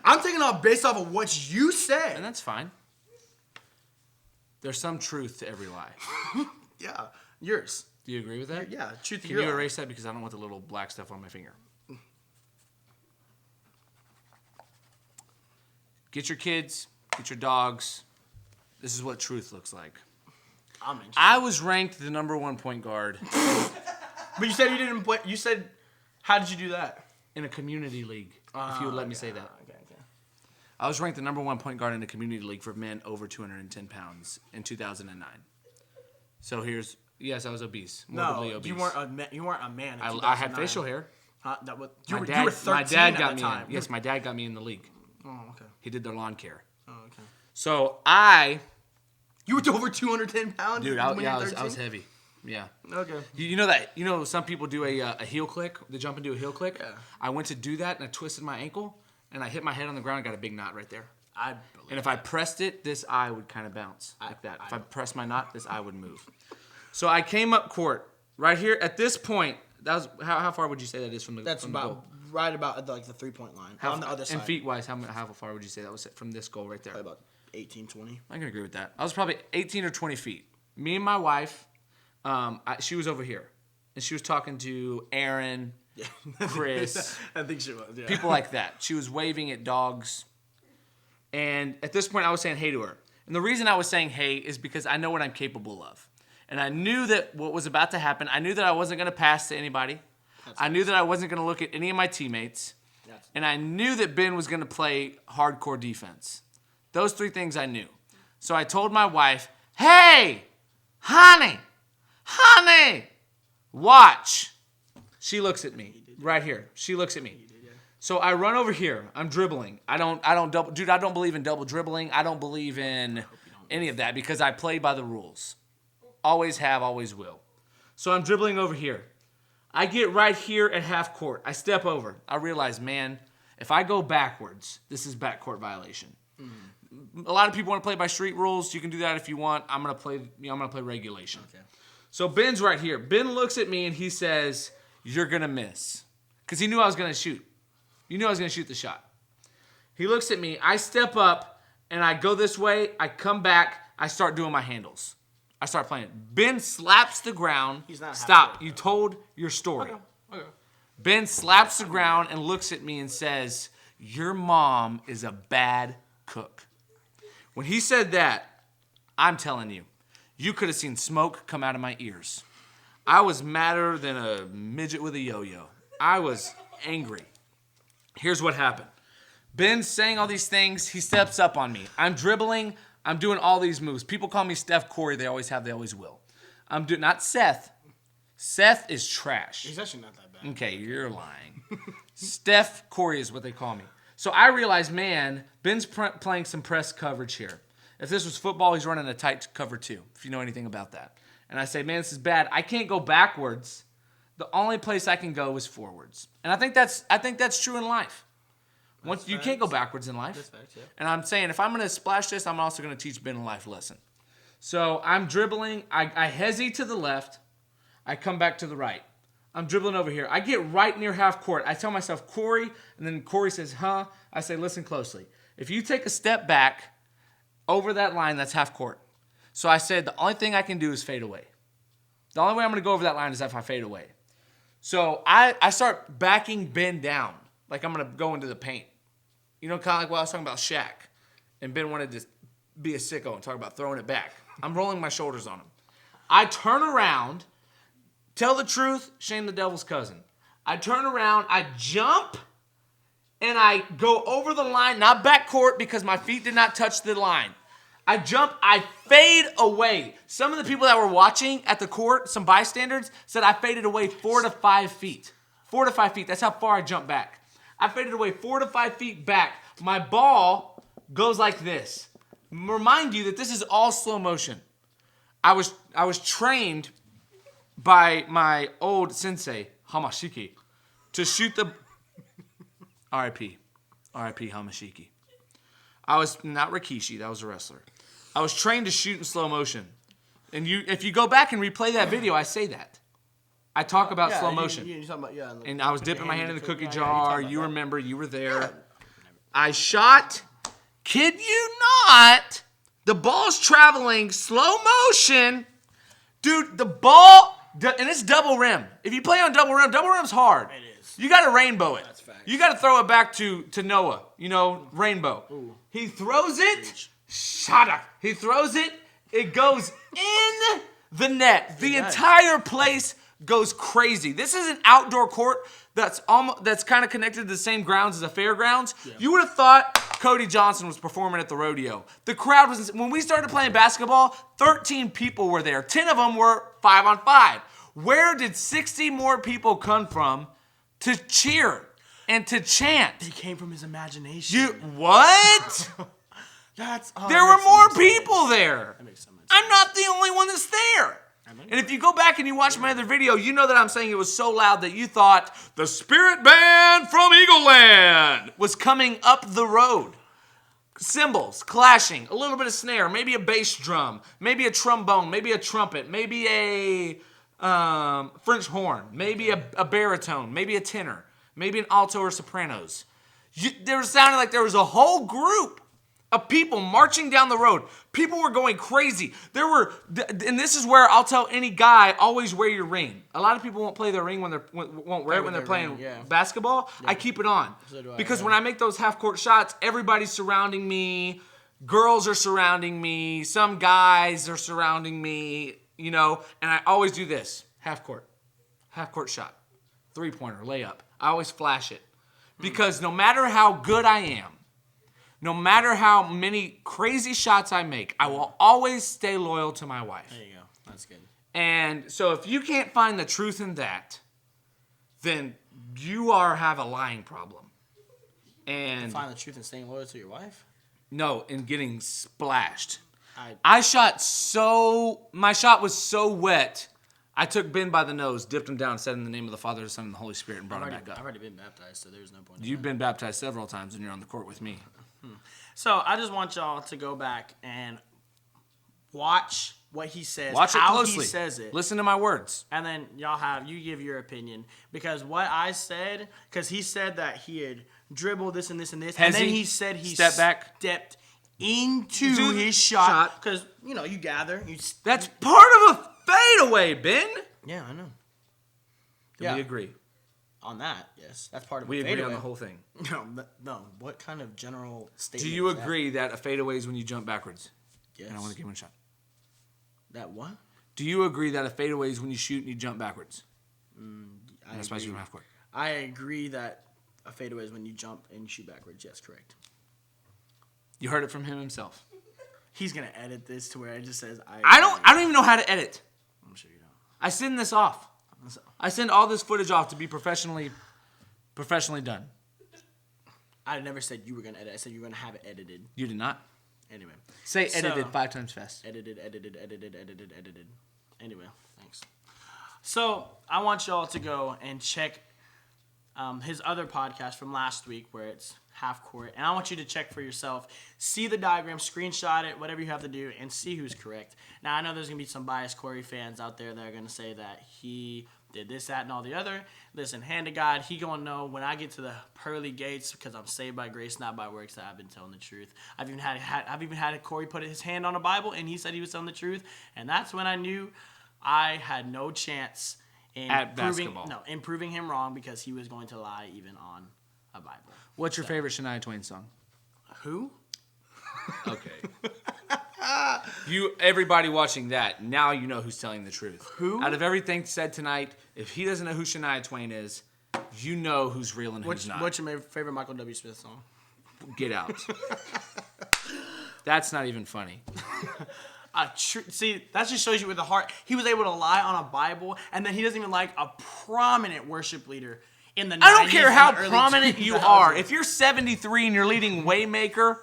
S2: I'm taking off based off of what you said.
S1: And that's fine. There's some truth to every lie.
S2: Yeah, yours.
S1: Do you agree with that?
S2: Yeah, truth to
S1: Can
S2: your
S1: you
S2: lie.
S1: erase that because I don't want the little black stuff on my finger? Get your kids, get your dogs. This is what truth looks like.
S2: I'm interested.
S1: I was ranked the #1 point guard
S2: But you said you didn't play. You said, how did you do that?
S1: in a community league, if you would let me say that.
S2: Okay.
S1: I was ranked the #1 point guard in a community league for men over 210 pounds in 2009. So yes, I was obese, morbidly
S2: No,
S1: obese.
S2: you weren't a man. In
S1: I had
S2: 2009.
S1: facial hair.
S2: That was,
S1: My
S2: you
S1: dad,
S2: were 13
S1: my dad
S2: at
S1: got
S2: the
S1: me
S2: time.
S1: in. Yes, my dad got me in the league.
S2: Oh, okay.
S1: He did their lawn care.
S2: Oh, okay.
S1: So
S2: You were over 210 pounds?
S1: dude,
S2: when you were
S1: I was
S2: 13?
S1: heavy. Yeah.
S2: Okay.
S1: You know some people do a heel click, they jump into a heel click.
S2: Yeah.
S1: I went to do that and I twisted my ankle and I hit my head on the ground and got a big knot right there.
S2: I believe
S1: And if I pressed it, this eye would kind of bounce like that. If I pressed my knot, this eye would move. So I came up court right here at this point. That was how far would you say that is from the?
S2: that's
S1: from the
S2: about
S1: goal?
S2: right about like the 3-point line on the other side.
S1: And feet wise, how far would you say that was from this goal right there?
S2: Probably about 18, 20.
S1: I can agree with that. I was probably 18 or 20 feet. Me and my wife, she was over here, and she was talking to Aaron,
S2: Yeah.
S1: Chris,
S2: I think she was. Yeah.
S1: people like that. She was waving at dogs. And at this point, I was saying hey to her. And the reason I was saying hey is because I know what I'm capable of. And I knew that what was about to happen, I knew that I wasn't going to pass to anybody. I knew that I wasn't going to look at any of my teammates. And I knew that Ben was going to play hardcore defense. Those 3 things I knew. So I told my wife, hey, honey, watch. She looks at me right here. She looks at me. So I run over here. I'm dribbling. I don't believe in double dribbling. I don't believe in any of that because I play by the rules. Always have, always will. So I'm dribbling over here. I get right here at half court. I step over. I realize, man, if I go backwards, this is backcourt violation. A lot of people want to play by street rules. You can do that if you want. I'm gonna play regulation.
S2: Okay.
S1: So Ben's right here. Ben looks at me and he says, "You're gonna miss," because he knew I was gonna shoot. You knew I was gonna shoot the shot. He looks at me. I step up and I go this way. I come back. I start doing my handles. I start playing. Ben slaps the ground.
S2: He's not
S1: Stop.
S2: happy.
S1: You told your story.
S2: Okay.
S1: Ben slaps the ground and looks at me and says, "Your mom is a bad cook." When he said that, I'm telling you, you could have seen smoke come out of my ears. I was madder than a midget with a yo-yo. I was angry. Here's what happened. Ben's saying all these things. He steps up on me. I'm dribbling. I'm doing all these moves. People call me Steph Curry. They always have. They always will. I'm doing not Seth. Seth is trash.
S2: He's actually not that bad.
S1: Okay, you're lying. Steph Curry is what they call me. So I realized, man, Ben's playing some press coverage here. If this was football, he's running a tight cover too, if you know anything about that. And I say, man, this is bad. I can't go backwards. The only place I can go is forwards. And I think that's true in life. Once you can't go backwards in life.
S2: That's facts, yeah.
S1: And I'm saying, if I'm going to splash this, I'm also going to teach Ben a life lesson. So I'm dribbling. I hesitate to the left. I come back to the right. I'm dribbling over here. I get right near half court. I tell myself, Corey, and then Corey says, huh? I say, listen closely. If you take a step back over that line, that's half court. So I said, the only thing I can do is fade away. The only way I'm going to go over that line is if I fade away. So I start backing Ben down, like I'm going to go into the paint. You know, kind of like what I was talking about Shaq. And Ben wanted to be a sicko and talk about throwing it back. I'm rolling my shoulders on him. I turn around. Tell the truth, shame the devil's cousin. I turn around, I jump, and I go over the line, not back court because my feet did not touch the line. I jump, I fade away. Some of the people that were watching at the court, some bystanders, said I faded away 4 to 5 feet. 4 to 5 feet, that's how far I jumped back. I faded away 4 to 5 feet back. My ball goes like this. Remind you that this is all slow motion. I was trained by my old sensei, Hamashiki, to shoot the... R.I.P. R.I.P. Hamashiki. I was not Rikishi, that was a wrestler. I was trained to shoot in slow motion. And if you go back and replay that video, I say that. I talk about slow motion.
S2: You're talking about,
S1: And I was dipping my hand in the cookie
S2: yeah,
S1: jar.
S2: you
S1: You
S2: talk about
S1: remember, you were there. I shot, kid you not, the ball's traveling slow motion. Dude, the ball... And it's double rim. If you play on double rim's hard.
S2: It is.
S1: You got to rainbow it.
S2: That's facts.
S1: You got to throw it back to Noah. You know, rainbow.
S2: Ooh.
S1: He throws it. Shada. He throws it. It goes in the net. The entire place goes crazy. This is an outdoor court that's kind of connected to the same grounds as a fairgrounds. Yeah. You would have thought Cody Johnson was performing at the rodeo. The crowd was, when we started playing basketball, 13 people were there. 10 of them were 5-on-5. Where did 60 more people come from to cheer and to chant?
S2: They came from his imagination.
S1: What? There were more people there.
S2: That makes so much sense.
S1: I'm not the only one that's there. And if you go back and you watch my other video, you know that I'm saying it was so loud that you thought the Spirit Band from Eagle Land was coming up the road. Cymbals clashing, a little bit of snare, maybe a bass drum, maybe a trombone, maybe a trumpet, maybe a French horn, maybe a baritone, maybe a tenor, maybe an alto or sopranos. There sounded like there was a whole group of people marching down the road. People were going crazy. And this is where I'll tell any guy, always wear your ring. A lot of people won't play their ring won't wear it when they're playing basketball. Yeah. I keep it on.
S2: So do I,
S1: because when I make those half-court shots, everybody's surrounding me. Girls are surrounding me. Some guys are surrounding me, you know. And I always do this, half-court shot, three-pointer, layup. I always flash it. Because no matter how good I am, no matter how many crazy shots I make, I will always stay loyal to my wife.
S2: There you go. That's good.
S1: And so if you can't find the truth in that, then you have a lying problem. And
S2: Find the truth in staying loyal to your wife?
S1: no, in getting splashed. My shot was so wet, I took Ben by the nose, dipped him down, said in the name of the Father, the Son, and the Holy Spirit, and brought him back
S2: I've
S1: up.
S2: already been baptized, so there's no point.
S1: You've been baptized several times, and you're on the court with me.
S2: So I just want y'all to go back and watch what he says,
S1: Watch it
S2: how
S1: closely.
S2: he says it.
S1: Listen to my words.
S2: And then you give your opinion. Because what I said, because he said that he had dribbled this and this and this. And then he said he stepped into his shot. Because, you gather.
S1: That's part of a fadeaway, Ben.
S2: Yeah, I know.
S1: We agree.
S2: On that, yes. That's part of
S1: We
S2: a
S1: agree
S2: fadeaway.
S1: on the whole thing.
S2: No. What kind of general statement
S1: Do you
S2: is that?
S1: agree that a fadeaway is when you jump backwards?
S2: Yes.
S1: And I want to give him a shot.
S2: That what?
S1: Do you agree that a fadeaway is when you shoot and you jump backwards? That's why you don't half court.
S2: I agree that a fadeaway is when you jump and you shoot backwards. Yes, correct.
S1: You heard it from him himself.
S2: He's gonna edit this to where it just says
S1: I don't even know how to edit.
S2: I'm sure you don't.
S1: I send this off. I send all this footage off to be professionally done.
S2: I never said you were gonna edit. I said you were gonna have it edited.
S1: You did not.
S2: Anyway.
S1: Say edited 5 times fast.
S2: Edited. Anyway, thanks. So I want y'all to go and check his other podcast from last week where it's half court. And I want you to check for yourself. See the diagram, screenshot it, whatever you have to do, and see who's correct. Now, I know there's going to be some biased Corey fans out there that are going to say that he did this, that, and all the other. Listen, hand to God, he going to know when I get to the pearly gates because I'm saved by grace, not by works, that I've been telling the truth. I've even had Corey put his hand on a Bible, and he said he was telling the truth. And that's when I knew I had no chance in proving him wrong because he was going to lie even on a Bible.
S1: What's your favorite Shania Twain song?
S2: Who?
S1: Okay. Everybody watching that, now you know who's telling the truth.
S2: Who?
S1: Out of everything said tonight, if he doesn't know who Shania Twain is, you know who's real and who's not.
S2: What's your favorite Michael W. Smith song?
S1: Get out. That's not even funny.
S2: See, that just shows you with the heart. He was able to lie on a Bible, and then he doesn't even like a prominent worship leader in the 90s.
S1: I don't care how
S2: and the early
S1: prominent you
S2: 2000s.
S1: are. If you're 73 and you're leading Waymaker,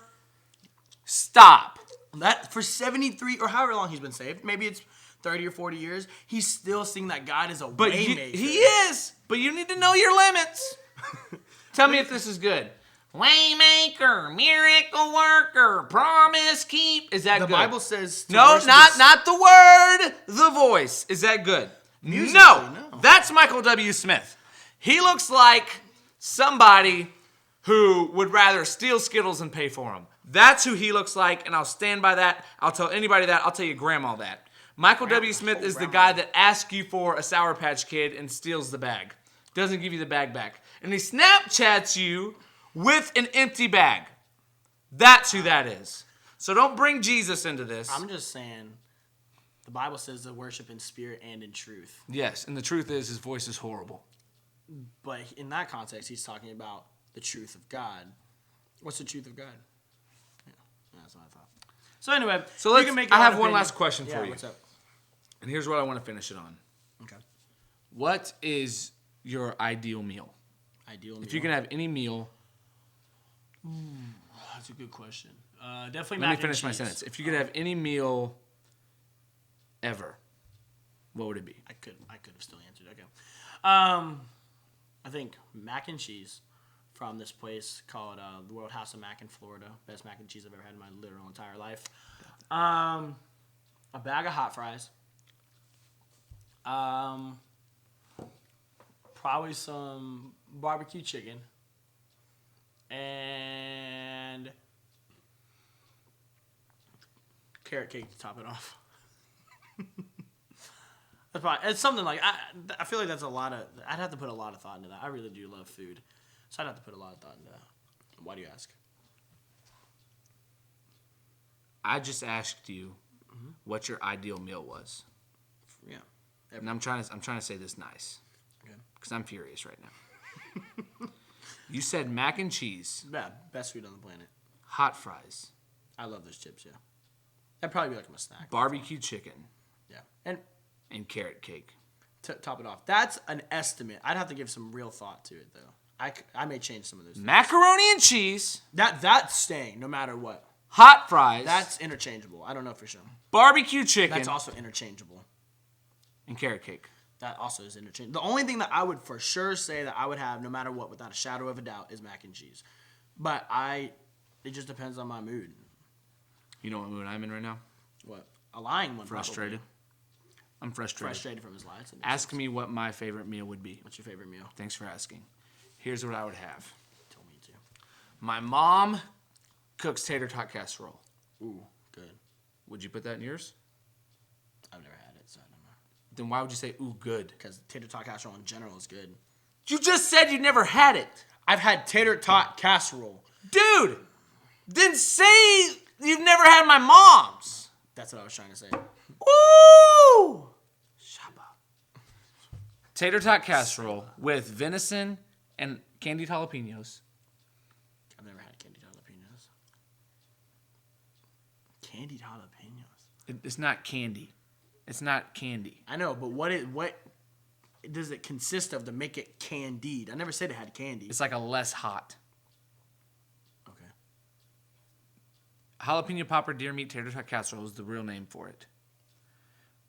S1: stop.
S2: That for 73 or however long he's been saved, maybe it's 30 or 40 years, he's still seeing that God is a waymaker.
S1: He is, but you need to know your limits. Tell me if this is good. Waymaker, miracle worker, promise keep. Is that good?
S2: The Bible says
S1: no, not the word, the voice. Is that good? No, that's Michael W. Smith. He looks like somebody who would rather steal Skittles than pay for them. That's who he looks like, and I'll stand by that. I'll tell anybody that. I'll tell your grandma that. Michael W. Smith is the guy that asks you for a Sour Patch Kid and steals the bag. Doesn't give you the bag back. And he Snapchats you with an empty bag. That's who that is. So don't bring Jesus into this.
S2: I'm just saying, the Bible says to worship in spirit and in truth.
S1: Yes, and the truth is his voice is horrible.
S2: But in that context, he's talking about the truth of God. What's the truth of God? Yeah, that's what I thought. So anyway,
S1: I have one last question for you.
S2: What's up?
S1: And here's what I want to finish it on.
S2: Okay.
S1: What is your ideal meal? If you can have any meal.
S2: That's a good question. Definitely
S1: Let me finish my sentence. If you could have any meal ever, what would it be?
S2: I could have still answered. Okay. I think mac and cheese from this place called the World House of Mac in Florida. Best mac and cheese I've ever had in my literal entire life. A bag of hot fries. Probably some barbecue chicken. And carrot cake to top it off. It's something like I feel like that's a lot of. I'd have to put a lot of thought into that. I really do love food, so I'd have to put a lot of thought into that. Why do you ask?
S1: I just asked you what your ideal meal was.
S2: Yeah.
S1: And I'm trying to say this nice.
S2: Okay.
S1: Because I'm furious right now. You said mac and cheese.
S2: Yeah, best food on the planet.
S1: Hot fries.
S2: I love those chips, yeah. That'd probably be like my snack.
S1: Barbecue chicken.
S2: Yeah.
S1: And carrot cake.
S2: To top it off. That's an estimate. I'd have to give some real thought to it, though. I may change some of those things.
S1: Macaroni and cheese.
S2: That's staying, no matter what.
S1: Hot fries.
S2: That's interchangeable. I don't know for sure.
S1: Barbecue chicken.
S2: That's also interchangeable.
S1: And carrot cake.
S2: That also is interchangeable. The only thing that I would for sure say that I would have, no matter what, without a shadow of a doubt, is mac and cheese. But it just depends on my mood.
S1: You know what mood I'm in right now?
S2: What? A lying one.
S1: Frustrated.
S2: Probably.
S1: I'm frustrated.
S2: Frustrated from his lies.
S1: Ask me what my favorite meal would be.
S2: What's your favorite meal?
S1: Thanks for asking. Here's what I would have.
S2: Tell me to.
S1: My mom cooks tater tot casserole.
S2: Ooh, good.
S1: Would you put that in yours?
S2: I've never had it, so I don't know.
S1: Then why would you say, ooh, good?
S2: Because tater tot casserole in general is good.
S1: You just said you never had it.
S2: I've had tater tot casserole.
S1: Dude, then say you've never had my mom's.
S2: That's what I was trying to say.
S1: Woo! Shabba. Tater tot casserole with venison and candied jalapenos.
S2: I've never had candied jalapenos. Candied jalapenos?
S1: It's not candy. It's not candy.
S2: I know, but what does it consist of to make it candied? I never said it had candy.
S1: It's like a less hot.
S2: Okay.
S1: Jalapeno popper deer meat tater tot casserole is the real name for it.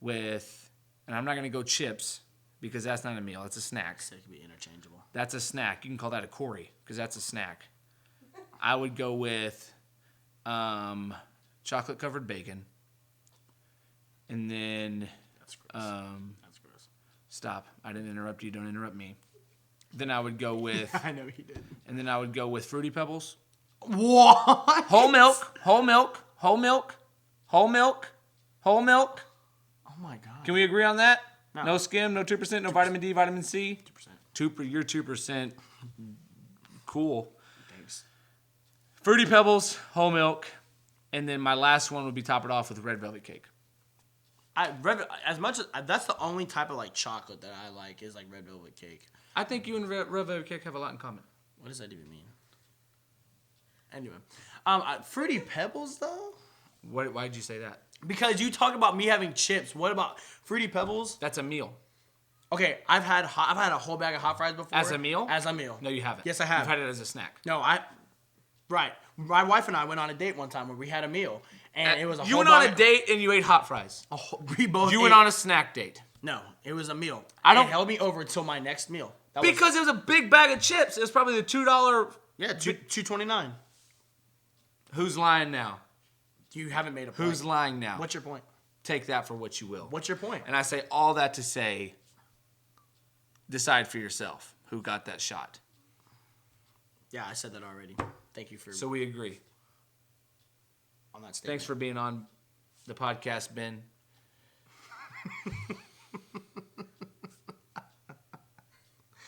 S1: And I'm not going to go chips because that's not a meal. It's a snack.
S2: So it can be interchangeable.
S1: That's a snack. You can call that a Corey because that's a snack. I would go with chocolate covered bacon. And then,
S2: That's gross. That's gross.
S1: Stop. I didn't interrupt you. Don't interrupt me. Then I would go with,
S2: I know he did.
S1: and then I would go with Fruity Pebbles.
S2: What?
S1: Whole milk, whole milk, whole milk, whole milk, whole milk.
S2: Oh my god.
S1: Can we agree on that?
S2: No.
S1: No skim, no 2%, no vitamin D, vitamin C.
S2: 2%.
S1: You're 2%. Cool.
S2: Thanks.
S1: Fruity Pebbles, whole milk, and then my last one would be top it off with red velvet cake.
S2: As much as that's the only type of like chocolate that I like is like red velvet cake.
S1: I think you and red velvet cake have a lot in common.
S2: What does that even mean? Anyway, Fruity Pebbles though.
S1: Why did you say that?
S2: Because you talk about me having chips. What about Fruity Pebbles?
S1: That's a meal.
S2: Okay, I've had a whole bag of hot fries before.
S1: As a meal?
S2: As a meal.
S1: No, you haven't.
S2: Yes, I have.
S1: You've had it as a snack.
S2: No, right. My wife and I went on a date one time where we had a meal, and it was a
S1: You
S2: whole
S1: went on
S2: bag-
S1: a date and you ate hot fries.
S2: We both.
S1: You went on a snack date.
S2: No, it was a meal.
S1: I don't-
S2: It held me over until my next meal. That
S1: Because it was a big bag of chips. It was probably the $2.
S2: yeah, $2.29.
S1: Who's lying now?
S2: You haven't made a point.
S1: Who's lying now?
S2: What's your point?
S1: Take that for what you will.
S2: What's your point?
S1: And I say all that to say, decide for yourself who got that shot.
S2: Yeah, I said that already. Thank you for
S1: So we agree.
S2: on that statement.
S1: Thanks for being on the podcast, Ben.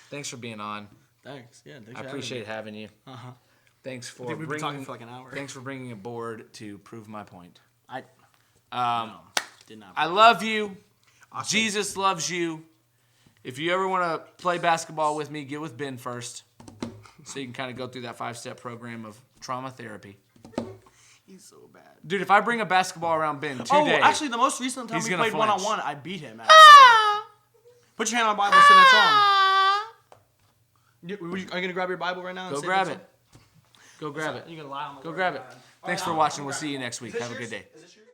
S1: Thanks for being on.
S2: Thanks. Yeah, thanks
S1: I appreciate having you.
S2: Uh-huh.
S1: Thanks for
S2: I think we've been
S1: bringing.
S2: talking for like an hour.
S1: Thanks for bringing a board to prove my point.
S2: No, did not.
S1: I love you. Jesus loves you. If you ever want to play basketball with me, get with Ben first, so you can kind of go through that 5-step program of trauma therapy.
S2: He's so bad.
S1: Dude, if I bring a basketball around Ben today,
S2: Actually, the most recent time
S1: he's
S2: we
S1: gonna
S2: played
S1: flinch.
S2: one-on-one, I beat him, actually. Put your hand on the Bible and say that's wrong. Are you going to grab your Bible right now? And
S1: go
S2: say
S1: grab
S2: that's
S1: it. Go grab it.
S2: wrong? You're going to lie on the
S1: Go
S2: word
S1: grab
S2: of
S1: it.
S2: God.
S1: Thanks for watching. We'll see you next week. Have a good day.
S2: Is this yours?